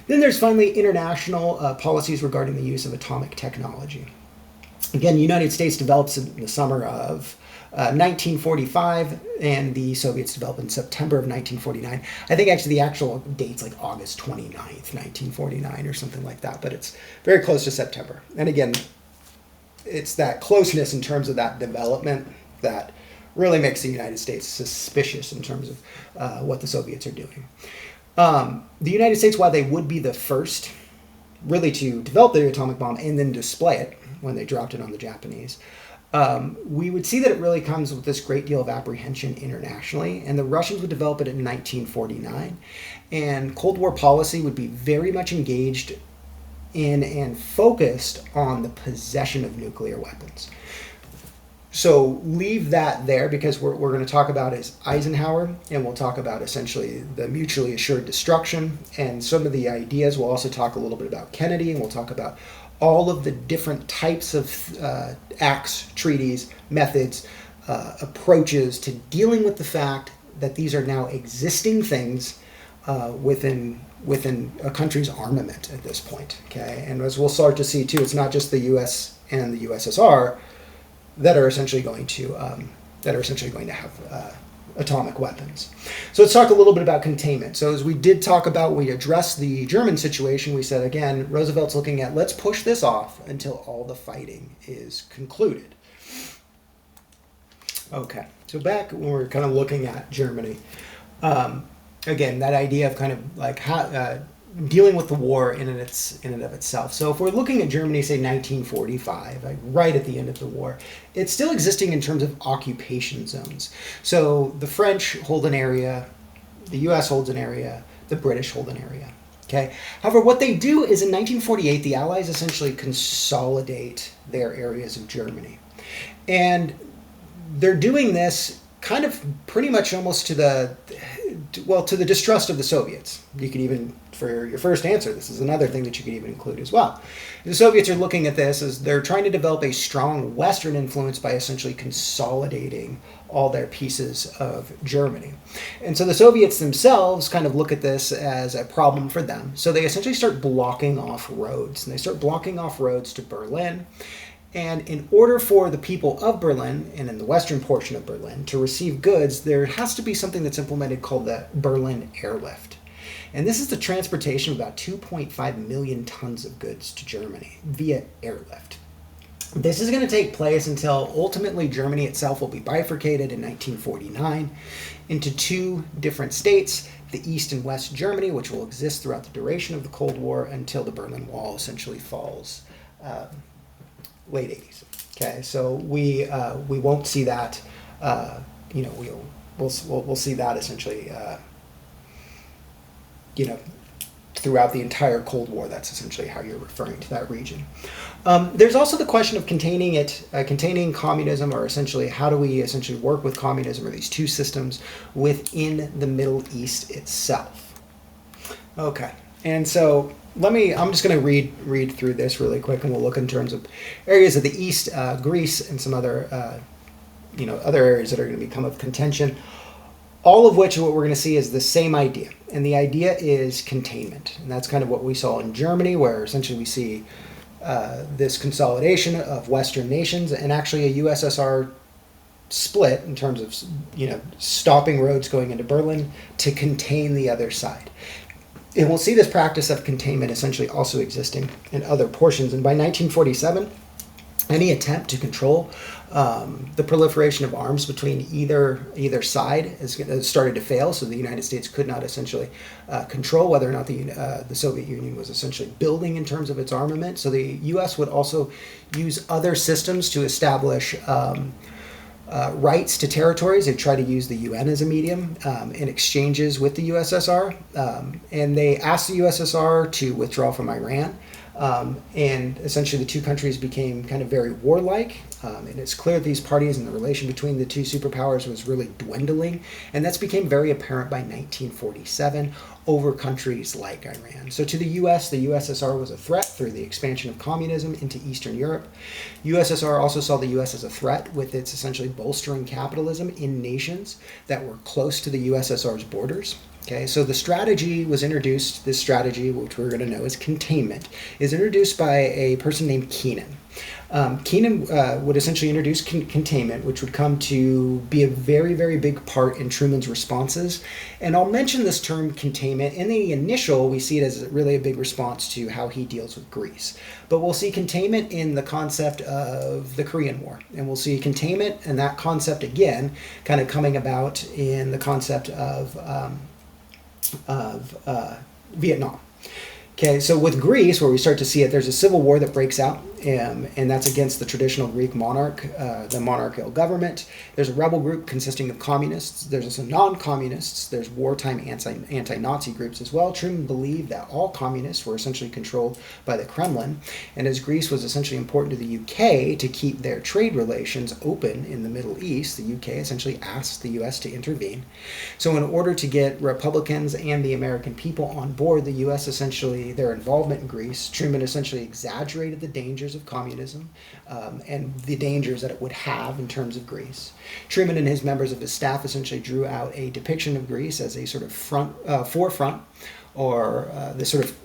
Then there's finally international policies regarding the use of atomic technology. Again, the United States develops in the summer of 1945, and the Soviets developed in September of 1949. I think actually the actual date's like August 29th, 1949 or something like that, but it's very close to September. And again, it's that closeness in terms of that development that really makes the United States suspicious in terms of what the Soviets are doing. The United States, while they would be the first really to develop the atomic bomb and then display it when they dropped it on the Japanese, we would see that it really comes with this great deal of apprehension internationally, and the Russians would develop it in 1949, and Cold War policy would be very much engaged in and focused on the possession of nuclear weapons. So leave that there, because we're going to talk about is Eisenhower, and we'll talk about essentially the mutually assured destruction and some of the ideas. We'll also talk a little bit about Kennedy, and we'll talk about all of the different types of acts, treaties, methods, approaches to dealing with the fact that these are now existing things within a country's armament at this point. Okay, and as we'll start to see too, it's not just the U.S. and the USSR that are essentially going to have atomic weapons. So let's talk a little bit about containment. So as we did talk about, we addressed the German situation. We said, again, Roosevelt's looking at, let's push this off until all the fighting is concluded. Okay, so back when we're kind of looking at Germany, again, that idea of kind of like how, dealing with the war in and of itself. So if we're looking at Germany, say 1945, like right at the end of the war, it's still existing in terms of occupation zones. So the French hold an area, the US holds an area, the British hold an area. Okay. However, what they do is in 1948, the Allies essentially consolidate their areas of Germany. And they're doing this kind of pretty much almost to the distrust of the Soviets. You could even, for your first answer, this is another thing that you could even include as well. The Soviets are looking at this as they're trying to develop a strong Western influence by essentially consolidating all their pieces of Germany. And so the Soviets themselves kind of look at this as a problem for them. So they essentially start blocking off roads, and they start blocking off roads to Berlin. And in order for the people of Berlin, and in the western portion of Berlin, to receive goods, there has to be something that's implemented called the Berlin Airlift. And this is the transportation of about 2.5 million tons of goods to Germany via airlift. This is going to take place until ultimately Germany itself will be bifurcated in 1949 into two different states, the East and West Germany, which will exist throughout the duration of the Cold War until the Berlin Wall essentially falls. Late 80s. Okay, so we won't see that. We'll see that essentially. Throughout the entire Cold War. That's essentially how you're referring to that region. There's also the question of containing communism, or essentially how do we essentially work with communism, or these two systems within the Middle East itself. Okay, and so I'm just going to read through this really quick, and we'll look in terms of areas of the East, Greece, and some other other areas that are going to become of contention. All of which, what we're going to see is the same idea, and the idea is containment, and that's kind of what we saw in Germany, where essentially we see this consolidation of Western nations, and actually a USSR split in terms of stopping roads going into Berlin to contain the other side. And we'll see this practice of containment essentially also existing in other portions. And by 1947, any attempt to control the proliferation of arms between either side has started to fail. So the United States could not essentially control whether or not the Soviet Union was essentially building in terms of its armament. So the U.S. would also use other systems to establish rights to territories. They try to use the UN as a medium in exchanges with the USSR, and they asked the USSR to withdraw from Iran. And essentially the two countries became kind of very warlike, and it's clear these parties and the relation between the two superpowers was really dwindling, and that's became very apparent by 1947 over countries like Iran. So to the US, the USSR was a threat through the expansion of communism into Eastern Europe. USSR also saw the US as a threat with its essentially bolstering capitalism in nations that were close to the USSR's borders. Okay, so the strategy was introduced, this strategy, which we're going to know as containment, is introduced by a person named Keenan. Keenan would essentially introduce containment, which would come to be a very, very big part in Truman's responses. And I'll mention this term containment. In the initial, we see it as really a big response to how he deals with Greece. But we'll see containment in the concept of the Korean War. And we'll see containment and that concept again kind of coming about in the concept of Vietnam. Okay, so with Greece, where we start to see it, there's a civil war that breaks out, and that's against the traditional Greek monarch, the monarchical government. There's a rebel group consisting of communists. There's also non-communists. There's wartime anti-Nazi groups as well. Truman believed that all communists were essentially controlled by the Kremlin, and as Greece was essentially important to the UK to keep their trade relations open in the Middle East, the UK essentially asked the US to intervene. So in order to get Republicans and the American people on board, the US essentially, their involvement in Greece, Truman essentially exaggerated the dangers of communism and the dangers that it would have in terms of Greece. Truman and his members of his staff essentially drew out a depiction of Greece as a sort of forefront, or this sort of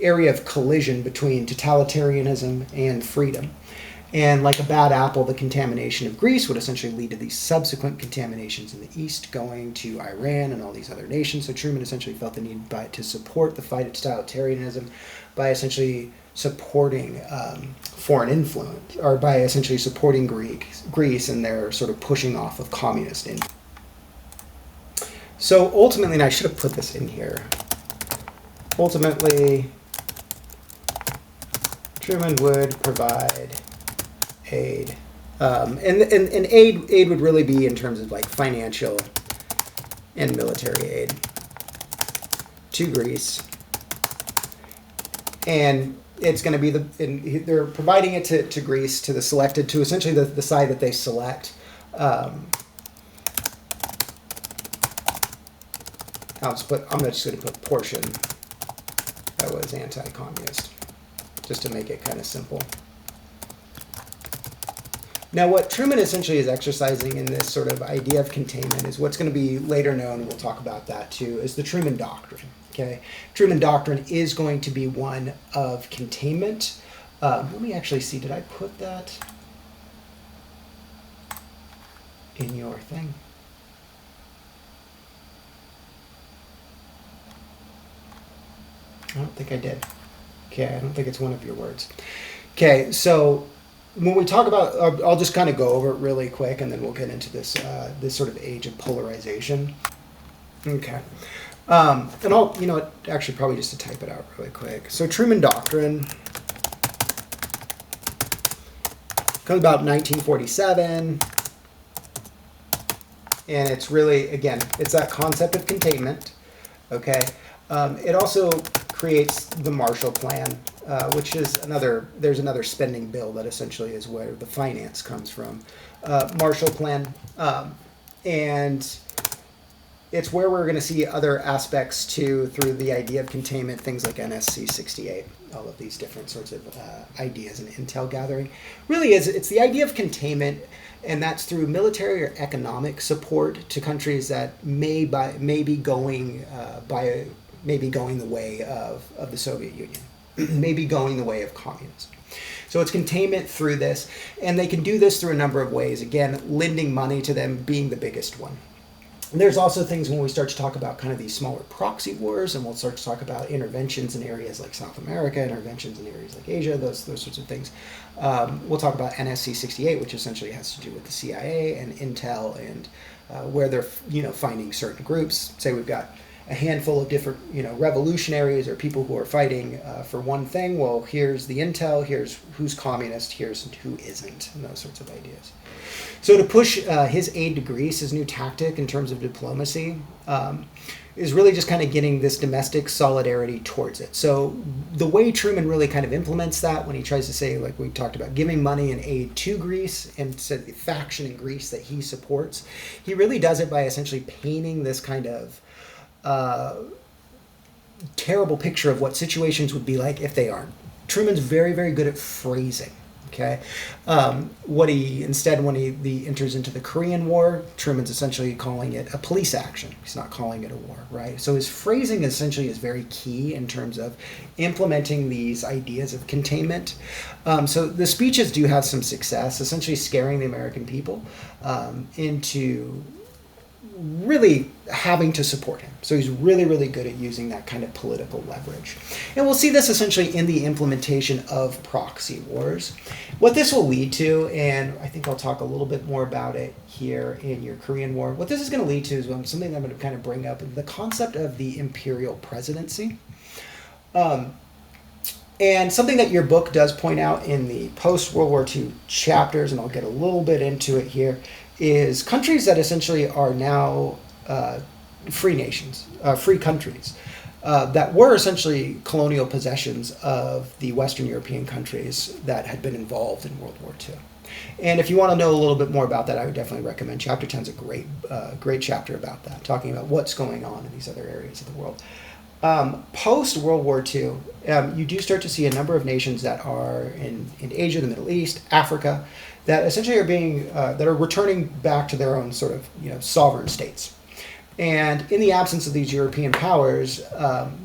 area of collision between totalitarianism and freedom. And like a bad apple, the contamination of Greece would essentially lead to these subsequent contaminations in the East, going to Iran and all these other nations. So Truman essentially felt the need to support the fight at totalitarianism by essentially supporting foreign influence, or by essentially supporting Greece and their sort of pushing off of communist influence. So ultimately, and I should have put this in here, ultimately, Truman would provide aid. And aid would really be in terms of like financial and military aid to Greece. And it's going to be they're providing it to Greece, to the selected, to essentially the side that they select. I'm just going to put portion that was anti-communist, just to make it kind of simple. Now, what Truman essentially is exercising in this sort of idea of containment is what's going to be later known, and we'll talk about that too, is the Truman Doctrine. Okay, Truman Doctrine is going to be one of containment. Let me actually see, did I put that in your thing? I don't think I did. Okay, I don't think it's one of your words. Okay, so when we talk about, I'll just kind of go over it really quick, and then we'll get into this this sort of age of polarization. Okay. And I'll, actually probably just to type it out really quick. So Truman Doctrine comes about 1947, and it's really, again, it's that concept of containment, okay? It also creates the Marshall Plan, which is there's another spending bill that essentially is where the finance comes from. Marshall Plan, and it's where we're going to see other aspects too through the idea of containment, things like NSC 68, all of these different sorts of ideas and intel gathering. Really it's the idea of containment, and that's through military or economic support to countries that may be going the way of the Soviet Union, maybe going the way of communism. So it's containment through this, and they can do this through a number of ways. Again, lending money to them being the biggest one. There's also things when we start to talk about kind of these smaller proxy wars, and we'll start to talk about interventions in areas like South America, interventions in areas like Asia, those sorts of things. We'll talk about NSC 68, which essentially has to do with the CIA and Intel and where they're finding certain groups. Say we've got a handful of different revolutionaries or people who are fighting for one thing. Well, here's the intel. Here's who's communist. Here's who isn't, and those sorts of ideas. So to push his aid to Greece, his new tactic in terms of diplomacy, is really just kind of getting this domestic solidarity towards it. So the way Truman really kind of implements that when he tries to say, like we talked about, giving money and aid to Greece and to the faction in Greece that he supports, he really does it by essentially painting this kind of terrible picture of what situations would be like if they aren't. Truman's very, very good at phrasing. Okay, when he enters into the Korean War, Truman's essentially calling it a police action. He's not calling it a war, right? So his phrasing essentially is very key in terms of implementing these ideas of containment. So the speeches do have some success, essentially scaring the American people into really having to support him. So he's really, really good at using that kind of political leverage. And we'll see this essentially in the implementation of proxy wars. What this will lead to, and I think I'll talk a little bit more about it here in your Korean War, what this is going to lead to is something that I'm going to kind of bring up, the concept of the imperial presidency. And something that your book does point out in the post-World War II chapters, and I'll get a little bit into it here, is countries that essentially are now free nations, free countries, that were essentially colonial possessions of the Western European countries that had been involved in World War II. And if you want to know a little bit more about that, I would definitely recommend Chapter 10 is a great chapter about that, talking about what's going on in these other areas of the world. Post-World War II, you do start to see a number of nations that are in Asia, the Middle East, Africa, that essentially are being that are returning back to their own sort of sovereign states. And in the absence of these European powers,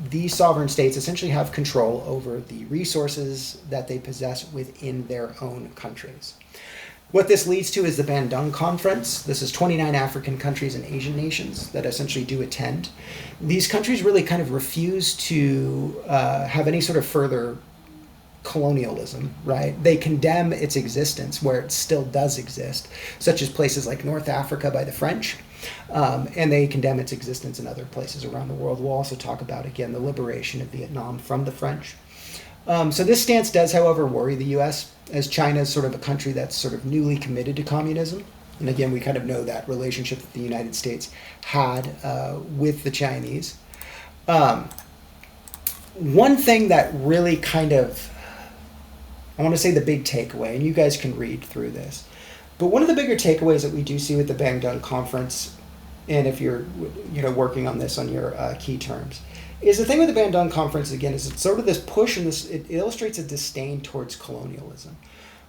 these sovereign states essentially have control over the resources that they possess within their own countries. What this leads to is the Bandung Conference. This is 29 African countries and Asian nations that essentially do attend. These countries really kind of refuse to have any sort of further colonialism, right? They condemn its existence where it still does exist, such as places like North Africa by the French, and they condemn its existence in other places around the world. We'll also talk about, again, the liberation of Vietnam from the French. So this stance does, however, worry the U.S., as China is sort of a country that's sort of newly committed to communism. And again, we kind of know that relationship that the United States had with the Chinese. One thing that really kind of, I want to say the big takeaway, and you guys can read through this, but one of the bigger takeaways that we do see with the Bandung Conference, and if you're working on this on your key terms, is the thing with the Bandung Conference, again, is it's sort of this push and it illustrates a disdain towards colonialism.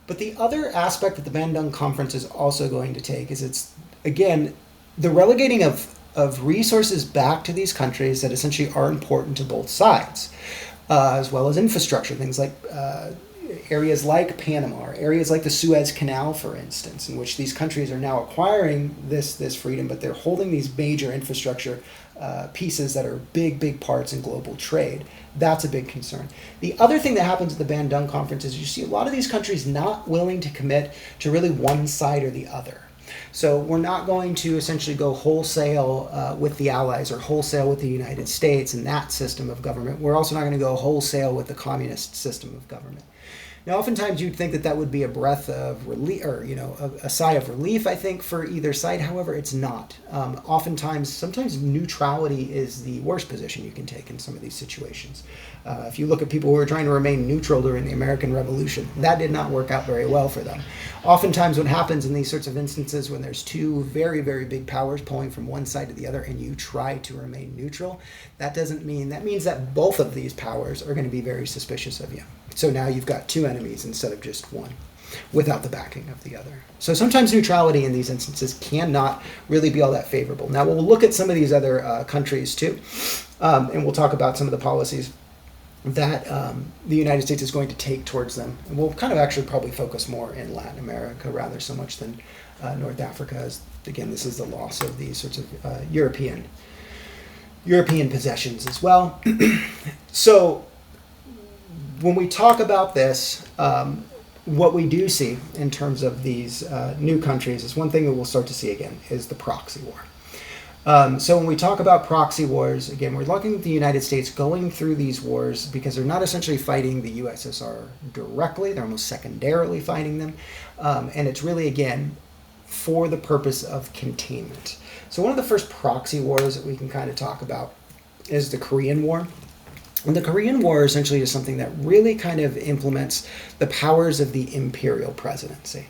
But the other aspect that the Bandung Conference is also going to take is it's, again, the relegating of resources back to these countries that essentially are important to both sides, as well as infrastructure, things like areas like Panama, areas like the Suez Canal, for instance, in which these countries are now acquiring this freedom, but they're holding these major infrastructure pieces that are big parts in global trade. That's a big concern. The other thing that happens at the Bandung Conference is you see a lot of these countries not willing to commit to really one side or the other. So we're not going to essentially go wholesale with the Allies or wholesale with the United States and that system of government. We're also not going to go wholesale with the communist system of government. Now, oftentimes you'd think that would be a breath of relief, or a sigh of relief, I think, for either side. However, it's not. Sometimes neutrality is the worst position you can take in some of these situations. If you look at people who were trying to remain neutral during the American Revolution, that did not work out very well for them. Oftentimes what happens in these sorts of instances when there's two very, very big powers pulling from one side to the other and you try to remain neutral, that means that both of these powers are going to be very suspicious of you. So now you've got two enemies instead of just one, without the backing of the other. So sometimes neutrality in these instances cannot really be all that favorable. Now we'll look at some of these other countries too, and we'll talk about some of the policies that the United States is going to take towards them. And we'll kind of actually probably focus more in Latin America rather so much than North Africa, as again, this is the loss of these sorts of European possessions as well. So when we talk about this, what we do see in terms of these new countries is one thing that we'll start to see again is the proxy war. So when we talk about proxy wars, again, we're looking at the United States going through these wars because they're not essentially fighting the USSR directly, they're almost secondarily fighting them. And it's really, again, for the purpose of containment. So one of the first proxy wars that we can kind of talk about is the Korean War. And the Korean War essentially is something that really kind of implements the powers of the imperial presidency.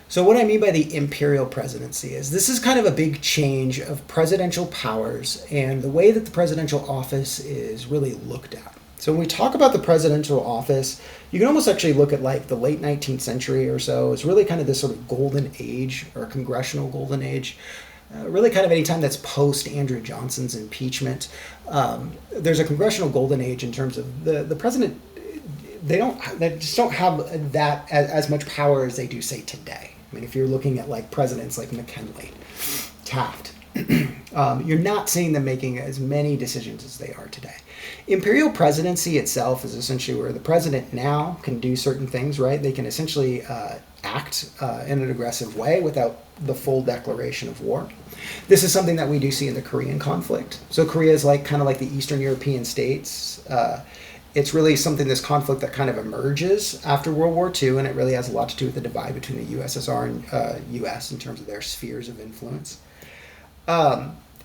So what I mean by the imperial presidency is this is kind of a big change of presidential powers and the way that the presidential office is really looked at. So when we talk about the presidential office, you can almost actually look at like the late 19th century or so. It's really kind of this sort of golden age or congressional golden age. Really kind of any time that's post Andrew Johnson's impeachment. There's a congressional golden age in terms of the president, they just don't have that as much power as they do, say, today. I mean, if you're looking at like presidents like McKinley, Taft, you're not seeing them making as many decisions as they are today. Imperial presidency itself is essentially where the president now can do certain things, right? They can essentially act in an aggressive way without the full declaration of war. This is something that we do see in the Korean conflict. So Korea is like kind of like the Eastern European states. It's really something, this conflict that kind of emerges after World War II, and it really has a lot to do with the divide between the USSR and US in terms of their spheres of influence.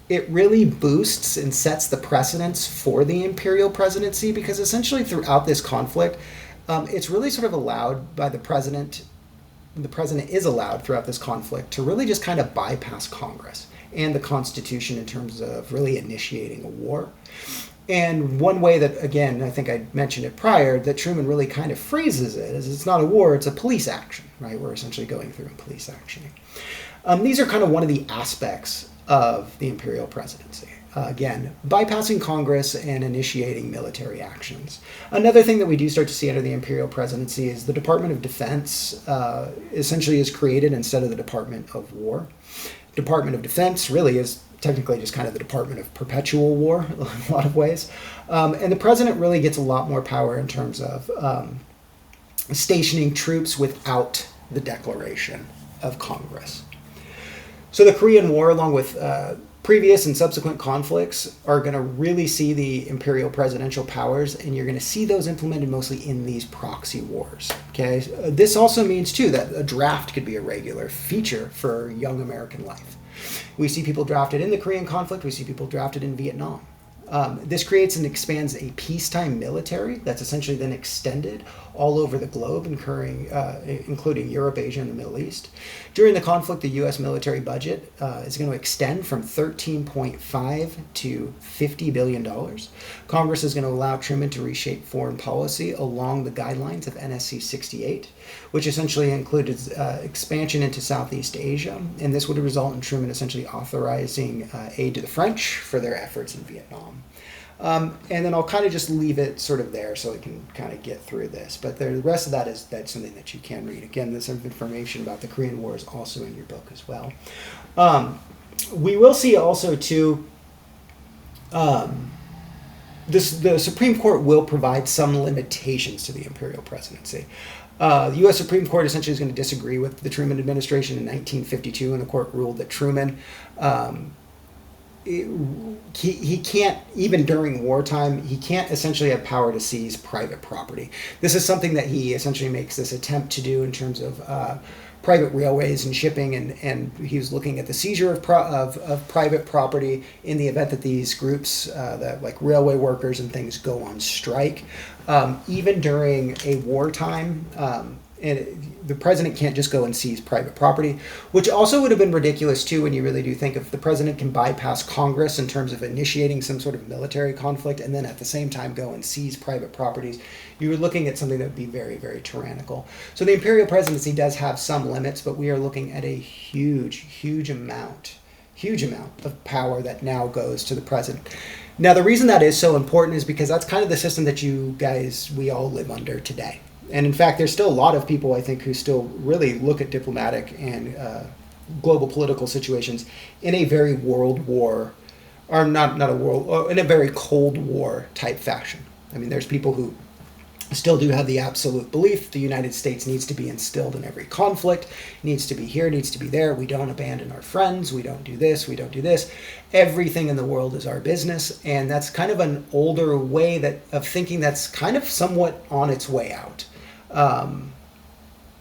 It really boosts and sets the precedence for the imperial presidency because essentially throughout this conflict, it's really sort of allowed by the president is allowed throughout this conflict to really just kind of bypass Congress and the Constitution in terms of really initiating a war. And one way that, again, I think I mentioned it prior, that Truman really kind of phrases it is it's not a war, it's a police action, right? We're essentially going through a police action. These are kind of one of the aspects of the imperial presidency. Again, bypassing Congress and initiating military actions. Another thing that we do start to see under the imperial presidency is the Department of Defense essentially is created instead of the Department of War. Department of Defense really is technically just kind of the Department of Perpetual War in a lot of ways. And the president really gets a lot more power in terms of stationing troops without the declaration of Congress. So the Korean War, along with previous and subsequent conflicts, are going to really see the imperial presidential powers, and you're going to see those implemented mostly in these proxy wars. Okay, this also means too that a draft could be a regular feature for young American life. We see people drafted in the Korean conflict. We see people drafted in Vietnam. This creates and expands a peacetime military that's essentially then extended all over the globe, including Europe, Asia, and the Middle East. During the conflict, the U.S. military budget is going to extend from $13.5 to $50 billion. Congress is going to allow Truman to reshape foreign policy along the guidelines of NSC 68, which essentially included expansion into Southeast Asia, and this would result in Truman essentially authorizing aid to the French for their efforts in Vietnam. And then I'll kind of just leave it sort of there so we can kind of get through this. But the rest of that's something that you can read. Again, this information about the Korean War is also in your book as well. We will see also too, the Supreme Court will provide some limitations to the imperial presidency. The U.S. Supreme Court essentially is going to disagree with the Truman administration in 1952, and the court ruled that Truman he can't, even during wartime, he can't essentially have power to seize private property. This is something that he essentially makes this attempt to do in terms of private railways and shipping, and he was looking at the seizure of private property in the event that these groups, that like railway workers and things, go on strike. Even during a wartime, and the president can't just go and seize private property, which also would have been ridiculous too when you really do think if the president can bypass Congress in terms of initiating some sort of military conflict and then at the same time go and seize private properties. You were looking at something that would be very, very tyrannical. So the imperial presidency does have some limits, but we are looking at a huge amount of power that now goes to the president. Now, the reason that is so important is because that's kind of the system that we all live under today. And in fact, there's still a lot of people, I think, who still really look at diplomatic and global political situations in a very world war, or not a world, or in a very Cold War type fashion. I mean, there's people who still do have the absolute belief the United States needs to be instilled in every conflict, needs to be here, needs to be there. We don't abandon our friends. We don't do this. We don't do this. Everything in the world is our business. And that's kind of an older way of thinking that's kind of somewhat on its way out.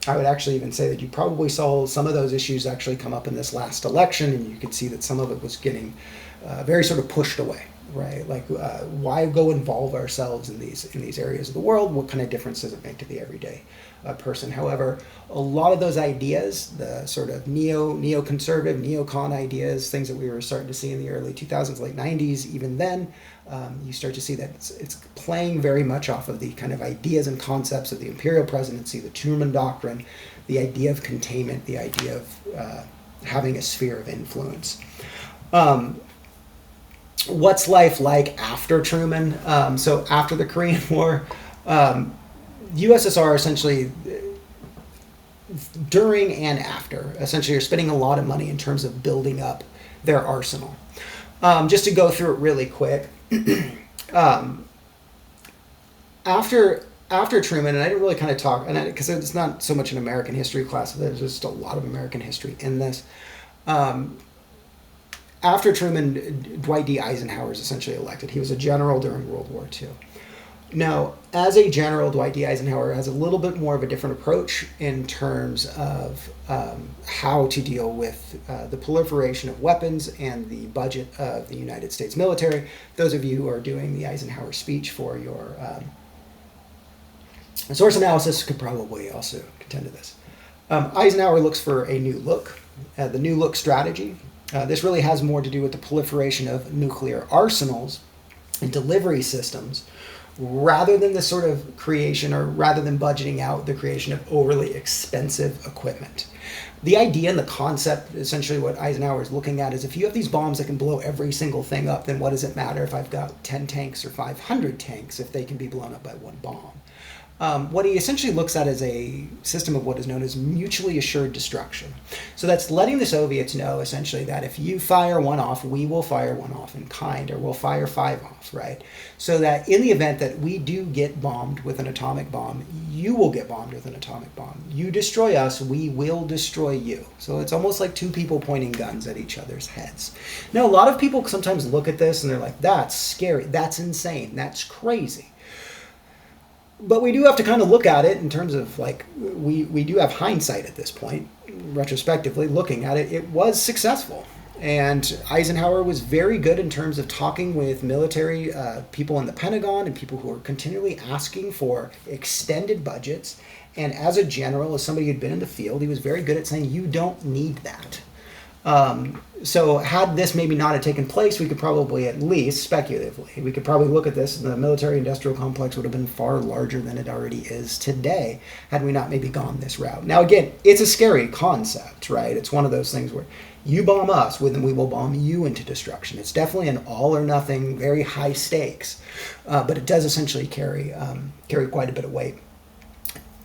I would actually even say that you probably saw some of those issues actually come up in this last election, and you could see that some of it was getting very sort of pushed away. Right, like why go involve ourselves in these areas of the world? What kind of difference does it make to the everyday person? However, a lot of those ideas, the sort of neoconservative, neocon ideas, things that we were starting to see in the early 2000s, late 90s, even then, you start to see that it's playing very much off of the kind of ideas and concepts of the imperial presidency, the Truman Doctrine, the idea of containment, the idea of having a sphere of influence. What's life like after Truman? So after the Korean War, USSR essentially, during and after, essentially are spending a lot of money in terms of building up their arsenal. Just to go through it really quick, after Truman, and I didn't really kind of talk, because it's not so much an American history class, there's just a lot of American history in this. After Truman, Dwight D. Eisenhower is essentially elected. He was a general during World War II. Now, as a general, Dwight D. Eisenhower has a little bit more of a different approach in terms of how to deal with the proliferation of weapons and the budget of the United States military. Those of you who are doing the Eisenhower speech for your source analysis could probably also contend to this. Eisenhower looks for a new look, the new look strategy. This really has more to do with the proliferation of nuclear arsenals and delivery systems rather than the sort of creation, or rather than budgeting out the creation of overly expensive equipment. The idea and the concept, essentially what Eisenhower is looking at, is if you have these bombs that can blow every single thing up, then what does it matter if I've got 10 tanks or 500 tanks if they can be blown up by one bomb? What he essentially looks at is a system of what is known as mutually assured destruction. So that's letting the Soviets know, essentially, that if you fire one off, we will fire one off in kind, or we'll fire 5 off, right? So that in the event that we do get bombed with an atomic bomb, you will get bombed with an atomic bomb. You destroy us, we will destroy you. So it's almost like two people pointing guns at each other's heads. Now, a lot of people sometimes look at this and they're like, that's scary, that's insane, that's crazy. But we do have to kind of look at it in terms of, like, we do have hindsight at this point, retrospectively looking at it. It was successful. And Eisenhower was very good in terms of talking with military people in the Pentagon and people who were continually asking for extended budgets. And as a general, as somebody who'd been in the field, he was very good at saying, you don't need that. So had this maybe not have taken place, we could probably, at least speculatively, we could probably look at this, and the military-industrial complex would have been far larger than it already is today had we not maybe gone this route. Now, again, it's a scary concept, right? It's one of those things where you bomb us, then we will bomb you into destruction. It's definitely an all-or-nothing, very high stakes, but it does essentially carry quite a bit of weight.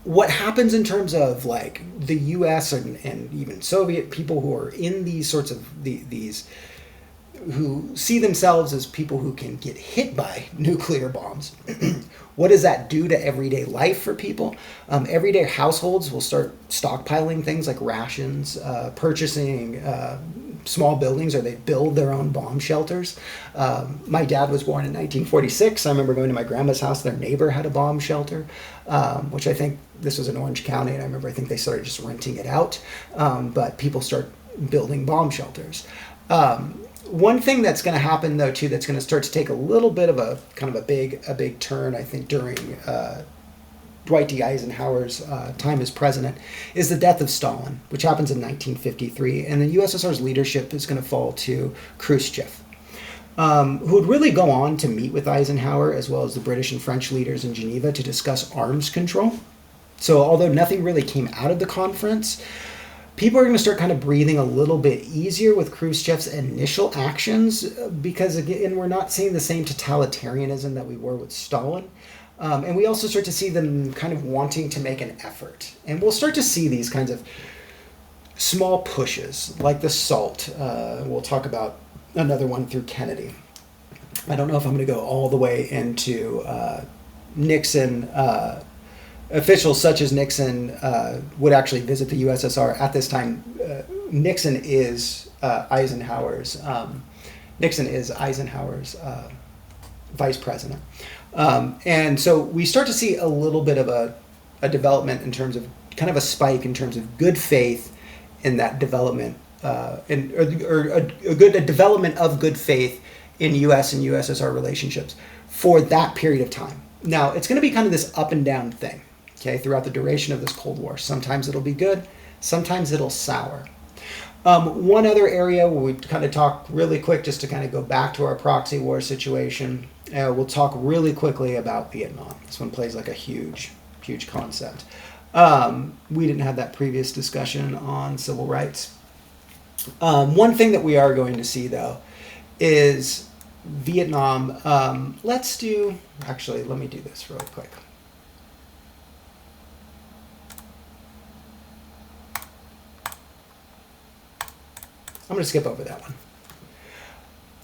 What happens in terms of, like, the U.S. and even Soviet people who are in these sorts of these who see themselves as people who can get hit by nuclear bombs, what does that do to everyday life for people? Everyday households will start stockpiling things like rations, purchasing small buildings, or they build their own bomb shelters. My dad was born in 1946. I remember going to my grandma's house. Their neighbor had a bomb shelter, which I think this was in Orange County, and I think they started just renting it out. But people start building bomb shelters. One thing that's going to happen, though, too, that's going to start to take a little bit of a kind of a big turn, I think, during Dwight D. Eisenhower's time as president, is the death of Stalin, which happens in 1953, and the USSR's leadership is going to fall to Khrushchev, who would really go on to meet with Eisenhower, as well as the British and French leaders in Geneva, to discuss arms control. So although nothing really came out of the conference, people are going to start kind of breathing a little bit easier with Khrushchev's initial actions because, again, we're not seeing the same totalitarianism that we were with Stalin. And we also start to see them kind of wanting to make an effort. And we'll start to see these kinds of small pushes, like the SALT. We'll talk about another one through Kennedy. I don't know if I'm going to go all the way into Nixon. Officials such as Nixon would actually visit the USSR at this time. Nixon is Eisenhower's vice president, and so we start to see a little bit of a development in terms of kind of a spike in terms of good faith in that development, or a development of good faith in U.S. and USSR relationships for that period of time. Now, it's going to be kind of this up and down thing, okay, throughout the duration of this Cold War. Sometimes it'll be good, sometimes it'll sour. One other area where we kind of talk really quick, just to kind of go back to our proxy war situation, we'll talk really quickly about Vietnam. This one plays like a huge, huge concept. We didn't have that previous discussion on civil rights. One thing that we are going to see, though, is Vietnam. Let me do this really quick. I'm going to skip over that one.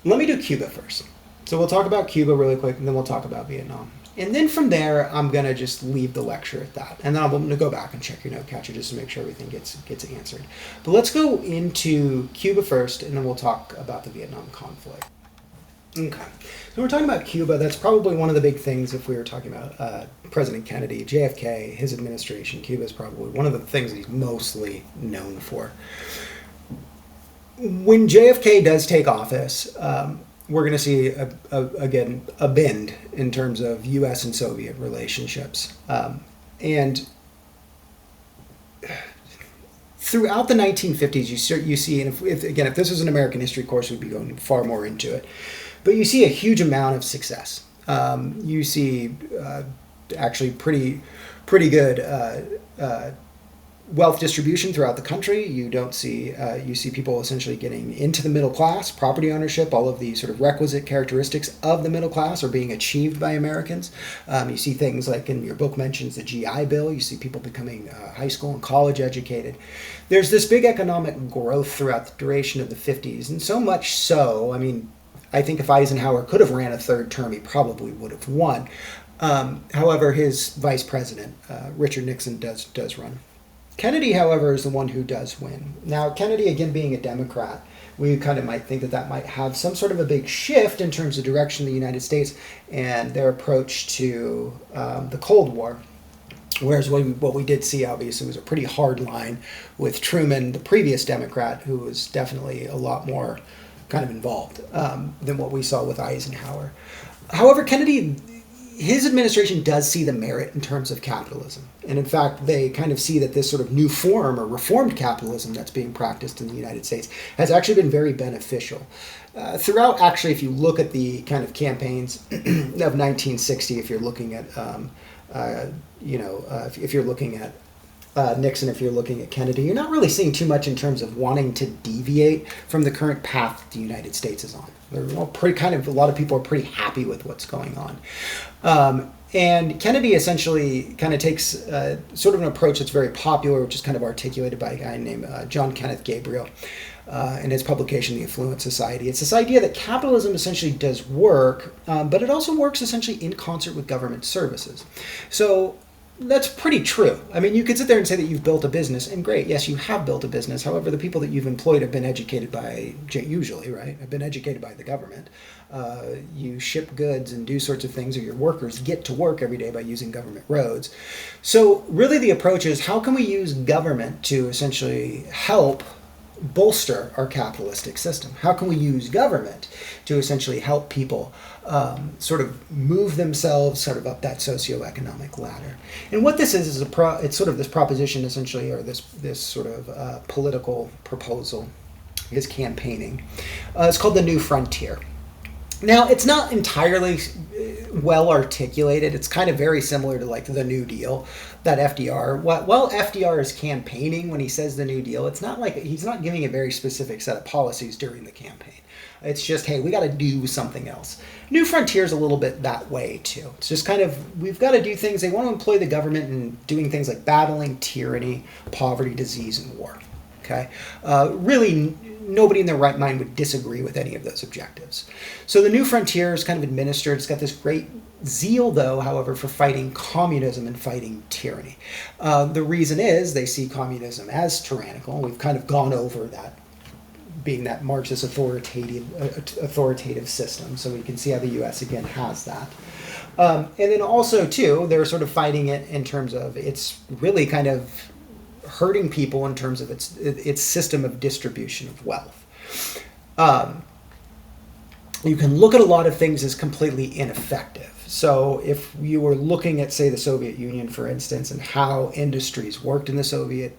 Let me do Cuba first. So we'll talk about Cuba really quick, and then we'll talk about Vietnam. And then from there, I'm going to just leave the lecture at that. And then I'm going to go back and check your note catcher just to make sure everything gets answered. But let's go into Cuba first, and then we'll talk about the Vietnam conflict. Okay. So we're talking about Cuba. That's probably one of the big things if we were talking about President Kennedy, JFK, his administration. Cuba is probably one of the things that he's mostly known for. When JFK does take office, we're going to see, again, a bend in terms of U.S. and Soviet relationships. And throughout the 1950s, you see, and if this was an American history course, we'd be going far more into it. But you see a huge amount of success. You see actually pretty good wealth distribution throughout the country. You see people essentially getting into the middle class, property ownership, all of the sort of requisite characteristics of the middle class are being achieved by Americans. You see things like in your book mentions the GI Bill. You see people becoming high school and college educated. There's this big economic growth throughout the duration of the 50s, and so much so, I think if Eisenhower could have ran a third term, he probably would have won. However, his vice president, Richard Nixon, does run. Kennedy, however, is the one who does win. Now, Kennedy, again, being a Democrat, we kind of might think that might have some sort of a big shift in terms of direction of the United States and their approach to the Cold War. Whereas what we did see, obviously, was a pretty hard line with Truman, the previous Democrat, who was definitely a lot more kind of involved than what we saw with Eisenhower. However, Kennedy, his administration does see the merit in terms of capitalism. And in fact, they kind of see that this sort of new form or reformed capitalism that's being practiced in the United States has actually been very beneficial. Throughout, actually, if you look at the kind of campaigns of 1960, if you're looking at, if you're looking at Nixon, if you're looking at Kennedy, you're not really seeing too much in terms of wanting to deviate from the current path that the United States is on. They're all a lot of people are pretty happy with what's going on. And Kennedy essentially kind of takes sort of an approach that's very popular, which is kind of articulated by a guy named John Kenneth Gabriel in his publication, The Affluent Society. It's this idea that capitalism essentially does work, but it also works essentially in concert with government services. So that's pretty true. You could sit there and say that you've built a business, and great, yes, you have built a business. However, the people that you've employed have been educated by, usually, right, have been educated by the government. You ship goods and do sorts of things, or your workers get to work every day by using government roads. So really the approach is, how can we use government to essentially help bolster our capitalistic system? How can we use government to essentially help people sort of move themselves sort of up that socioeconomic ladder? And what this is it's sort of this proposition essentially, or this sort of political proposal, is campaigning. It's called the New Frontier. Now, it's not entirely well articulated. It's kind of very similar to like the New Deal that FDR. While FDR is campaigning when he says the New Deal, it's not like he's not giving a very specific set of policies during the campaign. It's just, hey, we got to do something else. New Frontier's a little bit that way too. It's just kind of, we've got to do things. They want to employ the government in doing things like battling tyranny, poverty, disease, and war. Okay, really, nobody in their right mind would disagree with any of those objectives. So the New Frontier is kind of administered. It's got this great zeal, though, however, for fighting communism and fighting tyranny. The reason is they see communism as tyrannical. We've kind of gone over that, being that Marxist authoritative system. So we can see how the U.S. again has that. And then also, too, they're sort of fighting it in terms of it's really kind of hurting people in terms of its system of distribution of wealth. You can look at a lot of things as completely ineffective. So if you were looking at, say, the Soviet Union, for instance, and how industries worked in the Soviet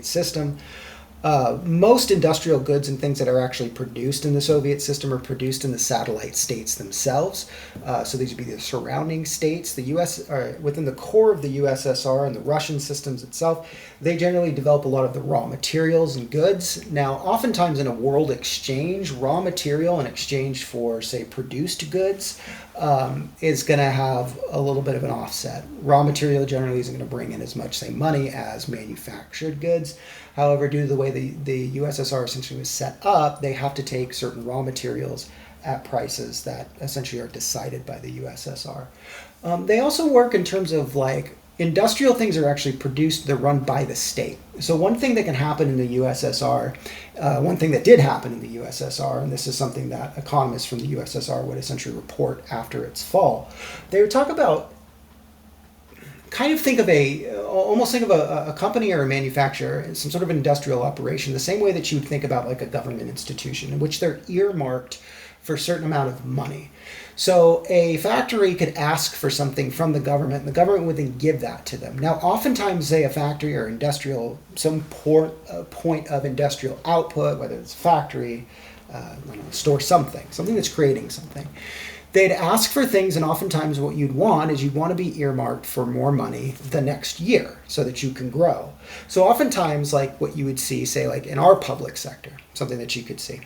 system, most industrial goods and things that are actually produced in the Soviet system are produced in the satellite states themselves. So these would be the surrounding states. The U.S. Within the core of the USSR and the Russian systems itself, they generally develop a lot of the raw materials and goods. Now, oftentimes in a world exchange, raw material in exchange for, say, produced goods is going to have a little bit of an offset. Raw material generally isn't going to bring in as much, say, money as manufactured goods. However, due to the way the USSR essentially was set up, they have to take certain raw materials at prices that essentially are decided by the USSR. They also work in terms of like industrial things are actually produced, they're run by the state. So one thing that can happen in the USSR, one thing that did happen in the USSR, and this is something that economists from the USSR would essentially report after its fall, they would talk about almost think of a company or a manufacturer, some sort of industrial operation, the same way that you would think about like a government institution in which they're earmarked for a certain amount of money. So a factory could ask for something from the government, and the government would then give that to them. Now, oftentimes, say a factory or some point of industrial output, whether it's a factory, store something that's creating something. They'd ask for things, and oftentimes what you'd want is you'd want to be earmarked for more money the next year so that you can grow. So oftentimes, like what you would see, say like in our public sector, something that you could see.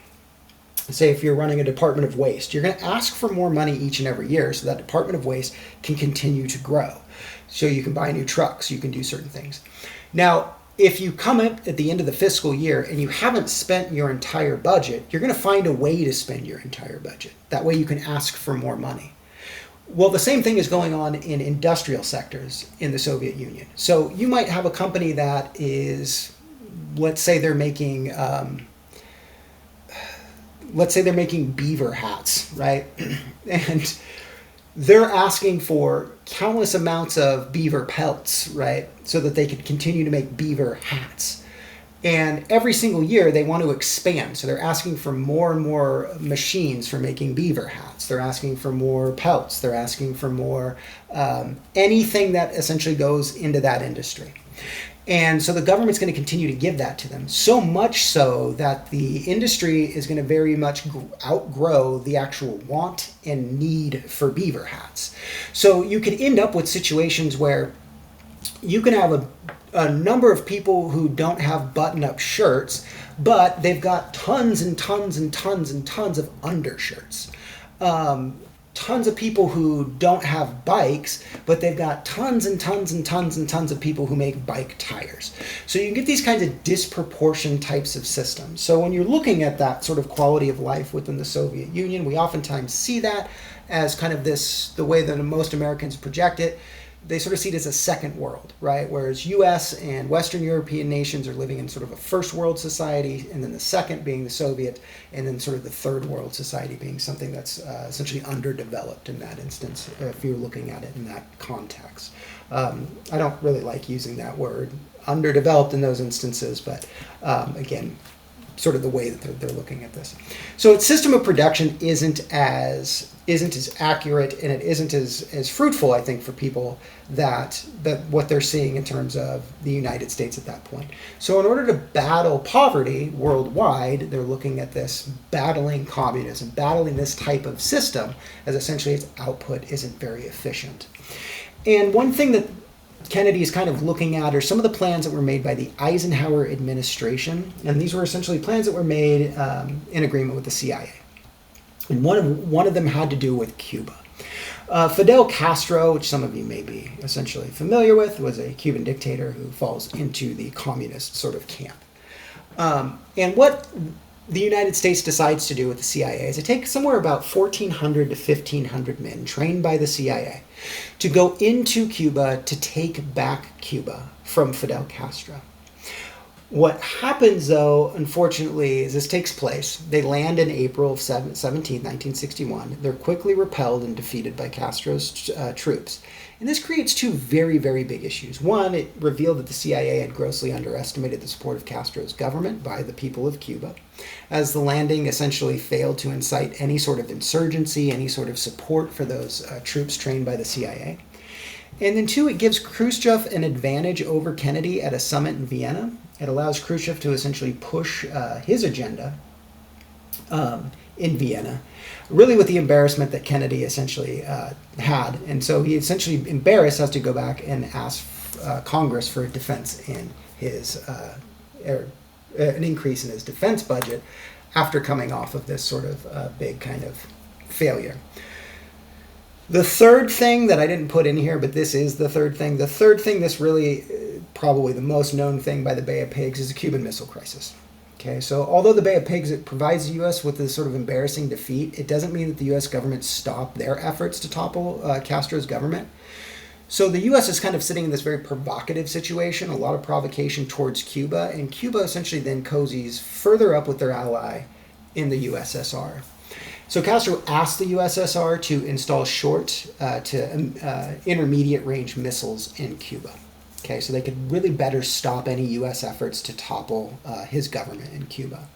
Say if you're running a Department of Waste, you're going to ask for more money each and every year so that Department of Waste can continue to grow. So you can buy new trucks, you can do certain things. Now, if you come up at the end of the fiscal year and you haven't spent your entire budget, you're going to find a way to spend your entire budget. That way you can ask for more money. Well, the same thing is going on in industrial sectors in the Soviet Union. So you might have a company that is, let's say they're making beaver hats, right? And they're asking for countless amounts of beaver pelts, right? So that they can continue to make beaver hats. And every single year they want to expand. So they're asking for more and more machines for making beaver hats. They're asking for more pelts. They're asking for more anything that essentially goes into that industry. And so the government's going to continue to give that to them, so much so that the industry is going to very much outgrow the actual want and need for beaver hats. So you could end up with situations where you can have a number of people who don't have button-up shirts, but they've got tons and tons and tons and tons of undershirts. Tons of people who don't have bikes, but they've got tons and tons and tons and tons of people who make bike tires. So you can get these kinds of disproportioned types of systems. So when you're looking at that sort of quality of life within the Soviet Union, we oftentimes see that as kind of the way that most Americans project it. They sort of see it as a second world, right? Whereas US and Western European nations are living in sort of a first world society, and then the second being the Soviet, and then sort of the third world society being something that's essentially underdeveloped in that instance, if you're looking at it in that context. I don't really like using that word, underdeveloped in those instances, but again, sort of the way that they're looking at this. So its system of production isn't as accurate, and it isn't as fruitful, I think, for people that what they're seeing in terms of the United States at that point. So in order to battle poverty worldwide, they're looking at this, battling communism, battling this type of system, as essentially its output isn't very efficient. And one thing that Kennedy is kind of looking at are some of the plans that were made by the Eisenhower administration, and these were essentially plans that were made in agreement with the CIA. And one of them had to do with Cuba. Fidel Castro, which some of you may be essentially familiar with, was a Cuban dictator who falls into the communist sort of camp. And what the United States decides to do with the CIA is it takes somewhere about 1,400 to 1,500 men trained by the CIA to go into Cuba to take back Cuba from Fidel Castro. What happens, though, unfortunately, is this takes place. They land in April of 17th, 1961. They're quickly repelled and defeated by Castro's troops. And this creates two very, very big issues. One, it revealed that the CIA had grossly underestimated the support of Castro's government by the people of Cuba, as the landing essentially failed to incite any sort of insurgency, any sort of support for those troops trained by the CIA. And then two, it gives Khrushchev an advantage over Kennedy at a summit in Vienna. It allows Khrushchev to essentially push his agenda in Vienna, really with the embarrassment that Kennedy essentially had. And so he essentially, embarrassed, has to go back and ask Congress for a defense in his, an increase in his defense budget after coming off of this sort of big kind of failure. The third thing that I didn't put in here, but this is the third thing. The third thing, this really probably the most known thing by the Bay of Pigs, is the Cuban Missile Crisis. Okay, so although the Bay of Pigs, it provides the U.S. with this sort of embarrassing defeat, it doesn't mean that the U.S. government stopped their efforts to topple Castro's government. So the U.S. is kind of sitting in this very provocative situation, a lot of provocation towards Cuba, and Cuba essentially then cozies further up with their ally in the USSR. So Castro asked the USSR to install short to intermediate range missiles in Cuba. Okay, so they could really better stop any U.S. efforts to topple his government in Cuba.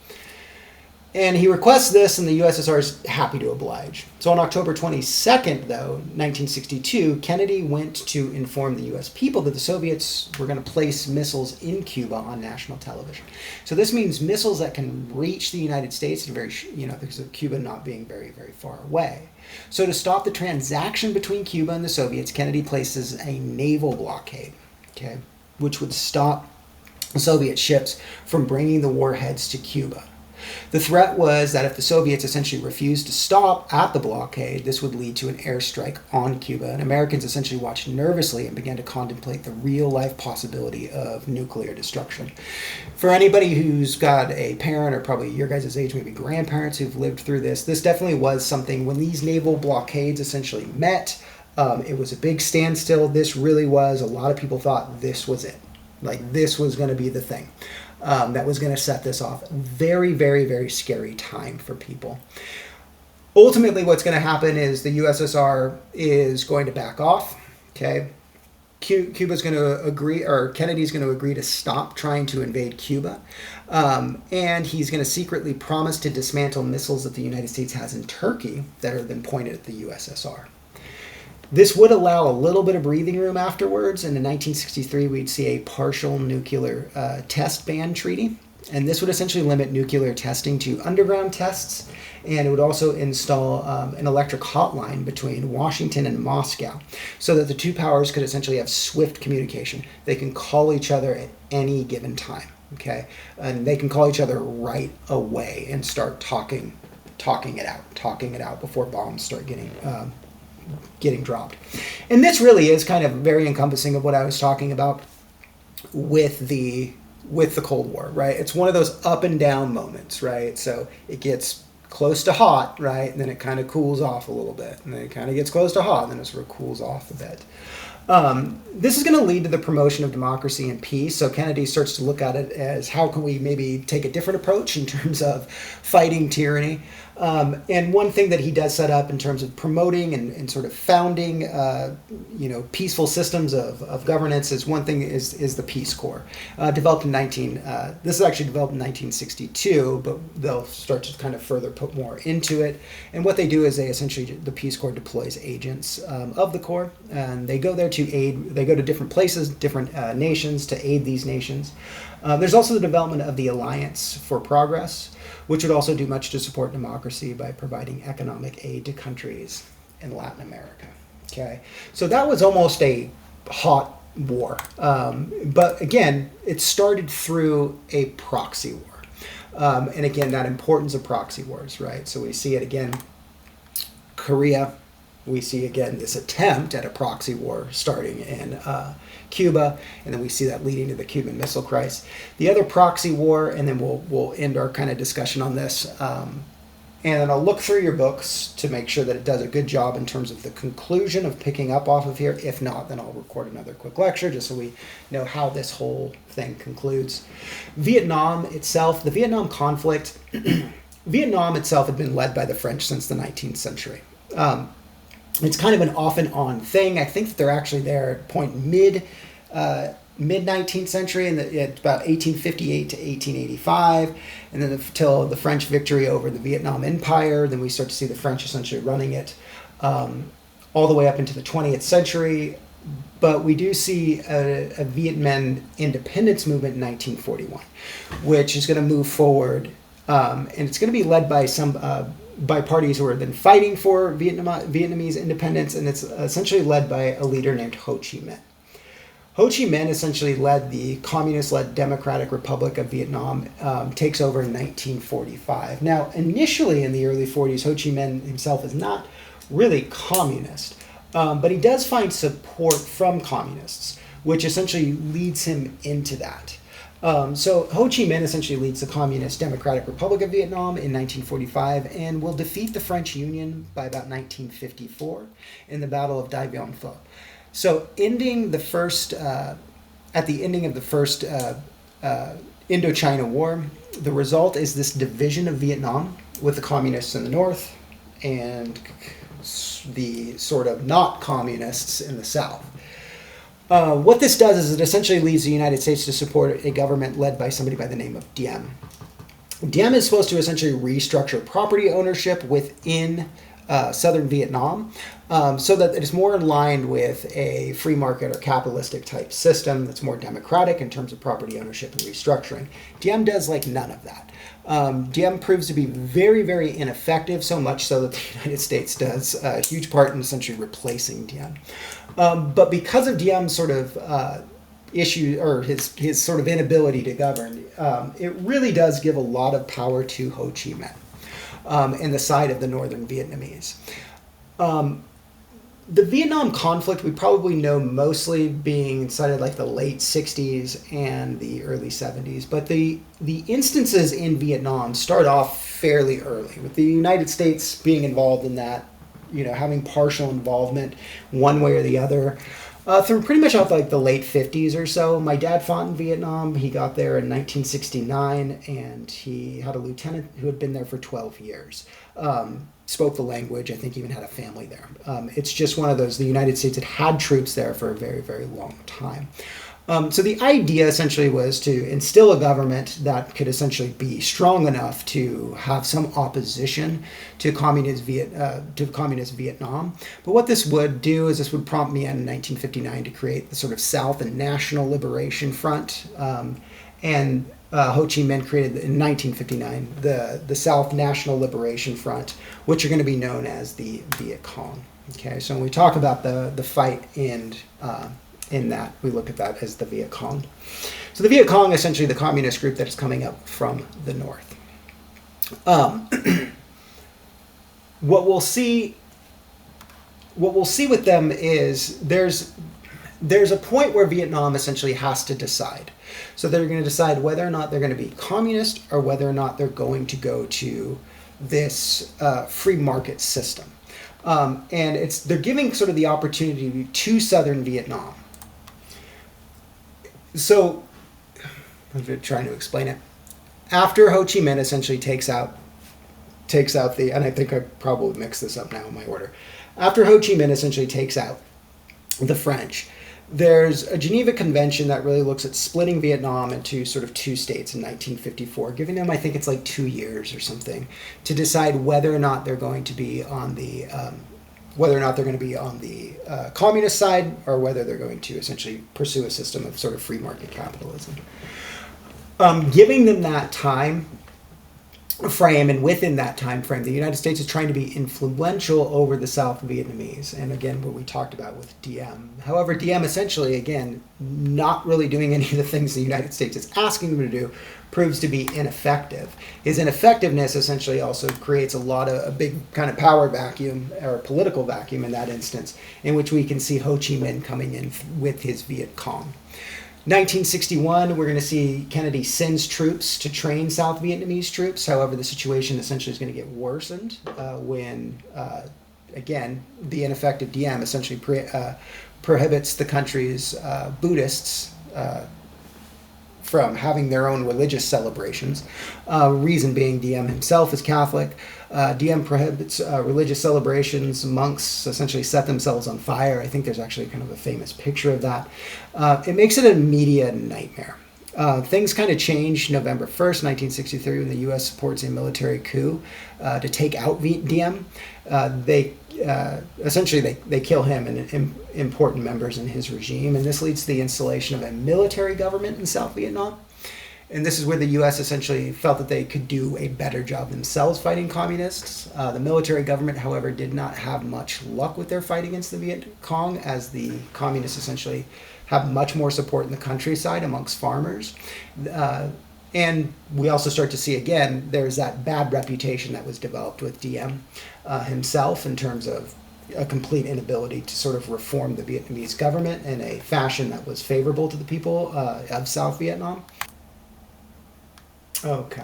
And he requests this, and the USSR is happy to oblige. So on October 22nd, though, 1962, Kennedy went to inform the U.S. people that the Soviets were going to place missiles in Cuba on national television. So this means missiles that can reach the United States, in because of Cuba not being very, very far away. So to stop the transaction between Cuba and the Soviets, Kennedy places a naval blockade, okay, which would stop Soviet ships from bringing the warheads to Cuba. The threat was that if the Soviets essentially refused to stop at the blockade, this would lead to an airstrike on Cuba, and Americans essentially watched nervously and began to contemplate the real-life possibility of nuclear destruction. For anybody who's got a parent, or probably your guys' age, maybe grandparents who've lived through this definitely was something. When these naval blockades essentially met, it was a big standstill. This really was, a lot of people thought this was it. Like, this was going to be the thing. That was going to set this off. Very, very, very scary time for people. Ultimately, what's going to happen is the USSR is going to back off. Okay, Cuba's going to agree, or Kennedy's going to agree to stop trying to invade Cuba, and he's going to secretly promise to dismantle missiles that the United States has in Turkey that are then pointed at the USSR. This would allow a little bit of breathing room afterwards, and in 1963 we'd see a partial nuclear test ban treaty, and this would essentially limit nuclear testing to underground tests, and it would also install an electric hotline between Washington and Moscow, so that the two powers could essentially have swift communication. They can call each other at any given time, okay? And they can call each other right away and start talking it out before bombs start getting dropped. And this really is kind of very encompassing of what I was talking about with the Cold War, right? It's one of those up and down moments, right? So it gets close to hot, right? And then it kind of cools off a little bit. And then it kind of gets close to hot, and then it sort of cools off a bit. This is going to lead to the promotion of democracy and peace. So Kennedy starts to look at it as, how can we maybe take a different approach in terms of fighting tyranny? And one thing that he does set up in terms of promoting and sort of founding, peaceful systems of governance is one thing is the Peace Corps, developed in this is actually developed in 1962, but they'll start to kind of further put more into it. And what they do is the Peace Corps deploys agents of the Corps, and they go there to aid. They go to different places, different nations to aid these nations. There's also the development of the Alliance for Progress, which would also do much to support democracy by providing economic aid to countries in Latin America. Okay, so that was almost a hot war. But again, it started through a proxy war. And again, that importance of proxy wars, right? So we see it again, Korea. We see again this attempt at a proxy war starting in Cuba, and then we see that leading to the Cuban Missile Crisis. The other proxy war, and then we'll end our kind of discussion on this. And then I'll look through your books to make sure that it does a good job in terms of the conclusion of picking up off of here. If not, then I'll record another quick lecture just so we know how this whole thing concludes. Vietnam itself, the Vietnam conflict, Vietnam itself had been led by the French since the 19th century. It's kind of an off and on thing. I think that they're actually there at point mid 19th century, and it's about 1858 to 1885, and then till the French victory over the Vietnam Empire. Then we start to see the French essentially running it all the way up into the 20th century. But we do see a Viet Minh independence movement in 1941, which is going to move forward, and it's going to be led by by parties who have been fighting for Vietnamese independence, and it's essentially led by a leader named Ho Chi Minh. Ho Chi Minh essentially led the communist-led Democratic Republic of Vietnam, takes over in 1945. Now, initially in the early 40s, Ho Chi Minh himself is not really communist, but he does find support from communists, which essentially leads him into that. So Ho Chi Minh essentially leads the Communist Democratic Republic of Vietnam in 1945 and will defeat the French Union by about 1954 in the Battle of Dai Bien Phu. So at the ending of the first Indochina War, the result is this division of Vietnam with the communists in the north and the sort of not communists in the south. What this does is it essentially leads the United States to support a government led by somebody by the name of Diem. Diem is supposed to essentially restructure property ownership within southern Vietnam so that it is more in line with a free market or capitalistic type system that's more democratic in terms of property ownership and restructuring. Diem does like none of that. Diem proves to be very, very ineffective, so much so that the United States does a huge part in essentially replacing Diem. But because of Diem's sort of issue, or his sort of inability to govern, it really does give a lot of power to Ho Chi Minh in the side of the northern Vietnamese. The Vietnam conflict we probably know mostly being inside of like the late 60s and the early 70s, but the instances in Vietnam start off fairly early, with the United States being involved in that, having partial involvement one way or the other. Through pretty much out like the late 50s or so. My dad fought in Vietnam. He got there in 1969, and he had a lieutenant who had been there for 12 years. Spoke the language, I think even had a family there. It's just one of those, the United States had troops there for a very, very long time. So the idea essentially was to instill a government that could essentially be strong enough to have some opposition to communist Vietnam. But what this would do is this would prompt Minh in 1959 to create the sort of South and National Liberation Front. And Ho Chi Minh created in 1959 the South National Liberation Front, which are going to be known as the Viet Cong. Okay, so when we talk about the fight in that, we look at that as the Viet Cong. So the Viet Cong, essentially the communist group that is coming up from the north. What we'll see with them is there's a point where Vietnam essentially has to decide. So they're going to decide whether or not they're going to be communist or whether or not they're going to go to this free market system. And they're giving sort of the opportunity to southern Vietnam. So, I'm trying to explain it. After Ho Chi Minh essentially takes takes out the, and I think I probably mixed this up now in my order. After Ho Chi Minh essentially takes out the French, there's a Geneva Convention that really looks at splitting Vietnam into sort of two states in 1954, giving them, I think it's like 2 years or something, to decide whether or not they're going to be on the communist side, or whether they're going to essentially pursue a system of sort of free market capitalism. Giving them that time frame, and within that time frame, the United States is trying to be influential over the South Vietnamese, and again, what we talked about with Diem. However, Diem essentially, again, not really doing any of the things the United States is asking them to do, proves to be ineffective. His ineffectiveness essentially also creates a big kind of power vacuum, or political vacuum in that instance, in which we can see Ho Chi Minh coming in with his Viet Cong. 1961, we're going to see Kennedy sends troops to train South Vietnamese troops. However, the situation essentially is going to get worsened when, again, the ineffective Diem essentially prohibits the country's Buddhists from having their own religious celebrations. Reason being, Diem himself is Catholic. Diem prohibits religious celebrations. Monks essentially set themselves on fire. I think there's actually kind of a famous picture of that. It makes it a media nightmare. Things kind of changed November 1st, 1963, when the U.S. supports a military coup to take out Diem. They kill him and important members in his regime, and this leads to the installation of a military government in South Vietnam. And this is where the U.S. essentially felt that they could do a better job themselves fighting communists. The military government, however, did not have much luck with their fight against the Viet Cong, as the communists essentially have much more support in the countryside amongst farmers. And we also start to see, again, there's that bad reputation that was developed with Diem himself, in terms of a complete inability to sort of reform the Vietnamese government in a fashion that was favorable to the people of South Vietnam. Okay.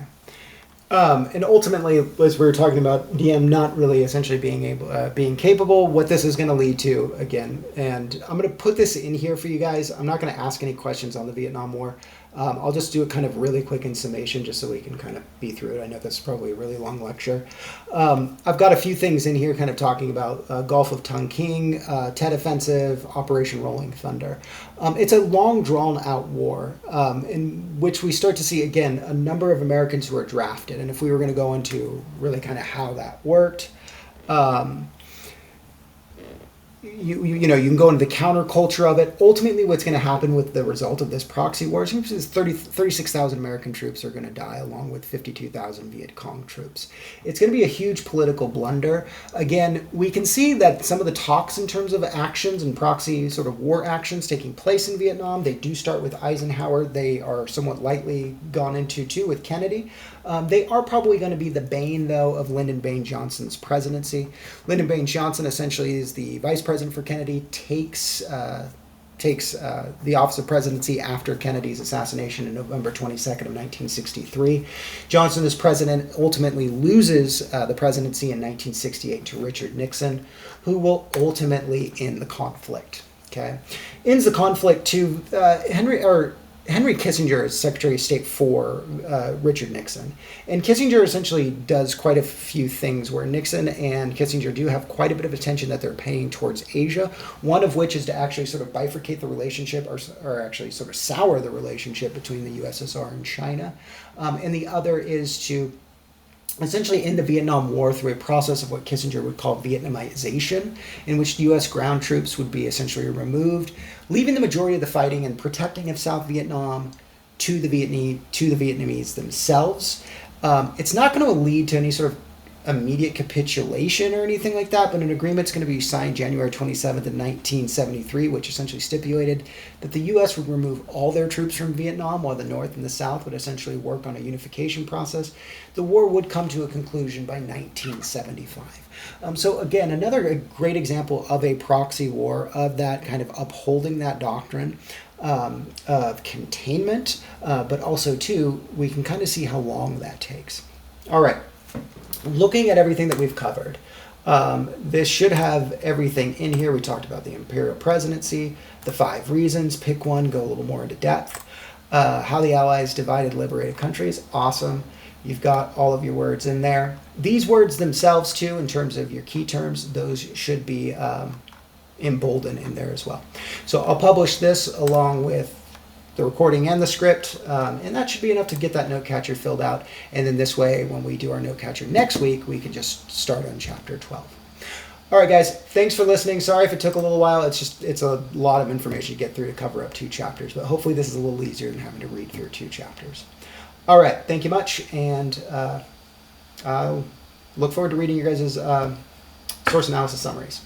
And ultimately, as we were talking about, Diem not really essentially being capable, what this is going to lead to, again, and I'm going to put this in here for you guys. I'm not going to ask any questions on the Vietnam War. I'll just do it kind of really quick in summation, just so we can kind of be through it. I know that's probably a really long lecture. I've got a few things in here kind of talking about Gulf of Tonkin, Tet Offensive, Operation Rolling Thunder. It's a long, drawn-out war in which we start to see, again, a number of Americans who are drafted. And if we were going to go into really kind of how that worked, you can go into the counterculture of it. Ultimately, what's going to happen with the result of this proxy war is 36,000 American troops are going to die, along with 52,000 Viet Cong troops. It's going to be a huge political blunder. Again, we can see that some of the talks in terms of actions and proxy sort of war actions taking place in Vietnam, they do start with Eisenhower. They are somewhat lightly gone into, too, with Kennedy. They are probably going to be the bane, though, of Lyndon Baines Johnson's presidency. Lyndon Baines Johnson essentially is the vice president for Kennedy, takes the office of presidency after Kennedy's assassination on November 22nd of 1963. Johnson, as president, ultimately loses the presidency in 1968 to Richard Nixon, who will ultimately end the conflict. Okay, ends the conflict to Henry Kissinger is Secretary of State for Richard Nixon. And Kissinger essentially does quite a few things where Nixon and Kissinger do have quite a bit of attention that they're paying towards Asia, one of which is to actually sort of bifurcate the relationship, or actually sort of sour the relationship between the USSR and China. And the other is to essentially end the Vietnam War through a process of what Kissinger would call Vietnamization, in which U.S. ground troops would be essentially removed, leaving the majority of the fighting and protecting of South Vietnam to the Vietnamese themselves. It's not going to lead to any sort of immediate capitulation or anything like that, but an agreement's going to be signed January 27th of 1973, which essentially stipulated that the U.S. would remove all their troops from Vietnam, while the North and the South would essentially work on a unification process. The war would come to a conclusion by 1975. So again, another great example of a proxy war, of that kind of upholding that doctrine of containment, but also, too, we can kind of see how long that takes. All right. Looking at everything that we've covered, this should have everything in here. We talked about the imperial presidency, the 5 reasons, pick one, go a little more into depth. How the Allies divided liberated countries, awesome. You've got all of your words in there. These words themselves, too, in terms of your key terms, those should be emboldened in there as well. So I'll publish this along with the recording and the script, and that should be enough to get that note catcher filled out. And then this way, when we do our note catcher next week, we can just start on chapter 12. All right, guys, thanks for listening. Sorry if it took a little while. It's a lot of information to get through to cover up 2 chapters, but hopefully this is a little easier than having to read through 2 chapters. All right, thank you much, and I look forward to reading your guys' source analysis summaries.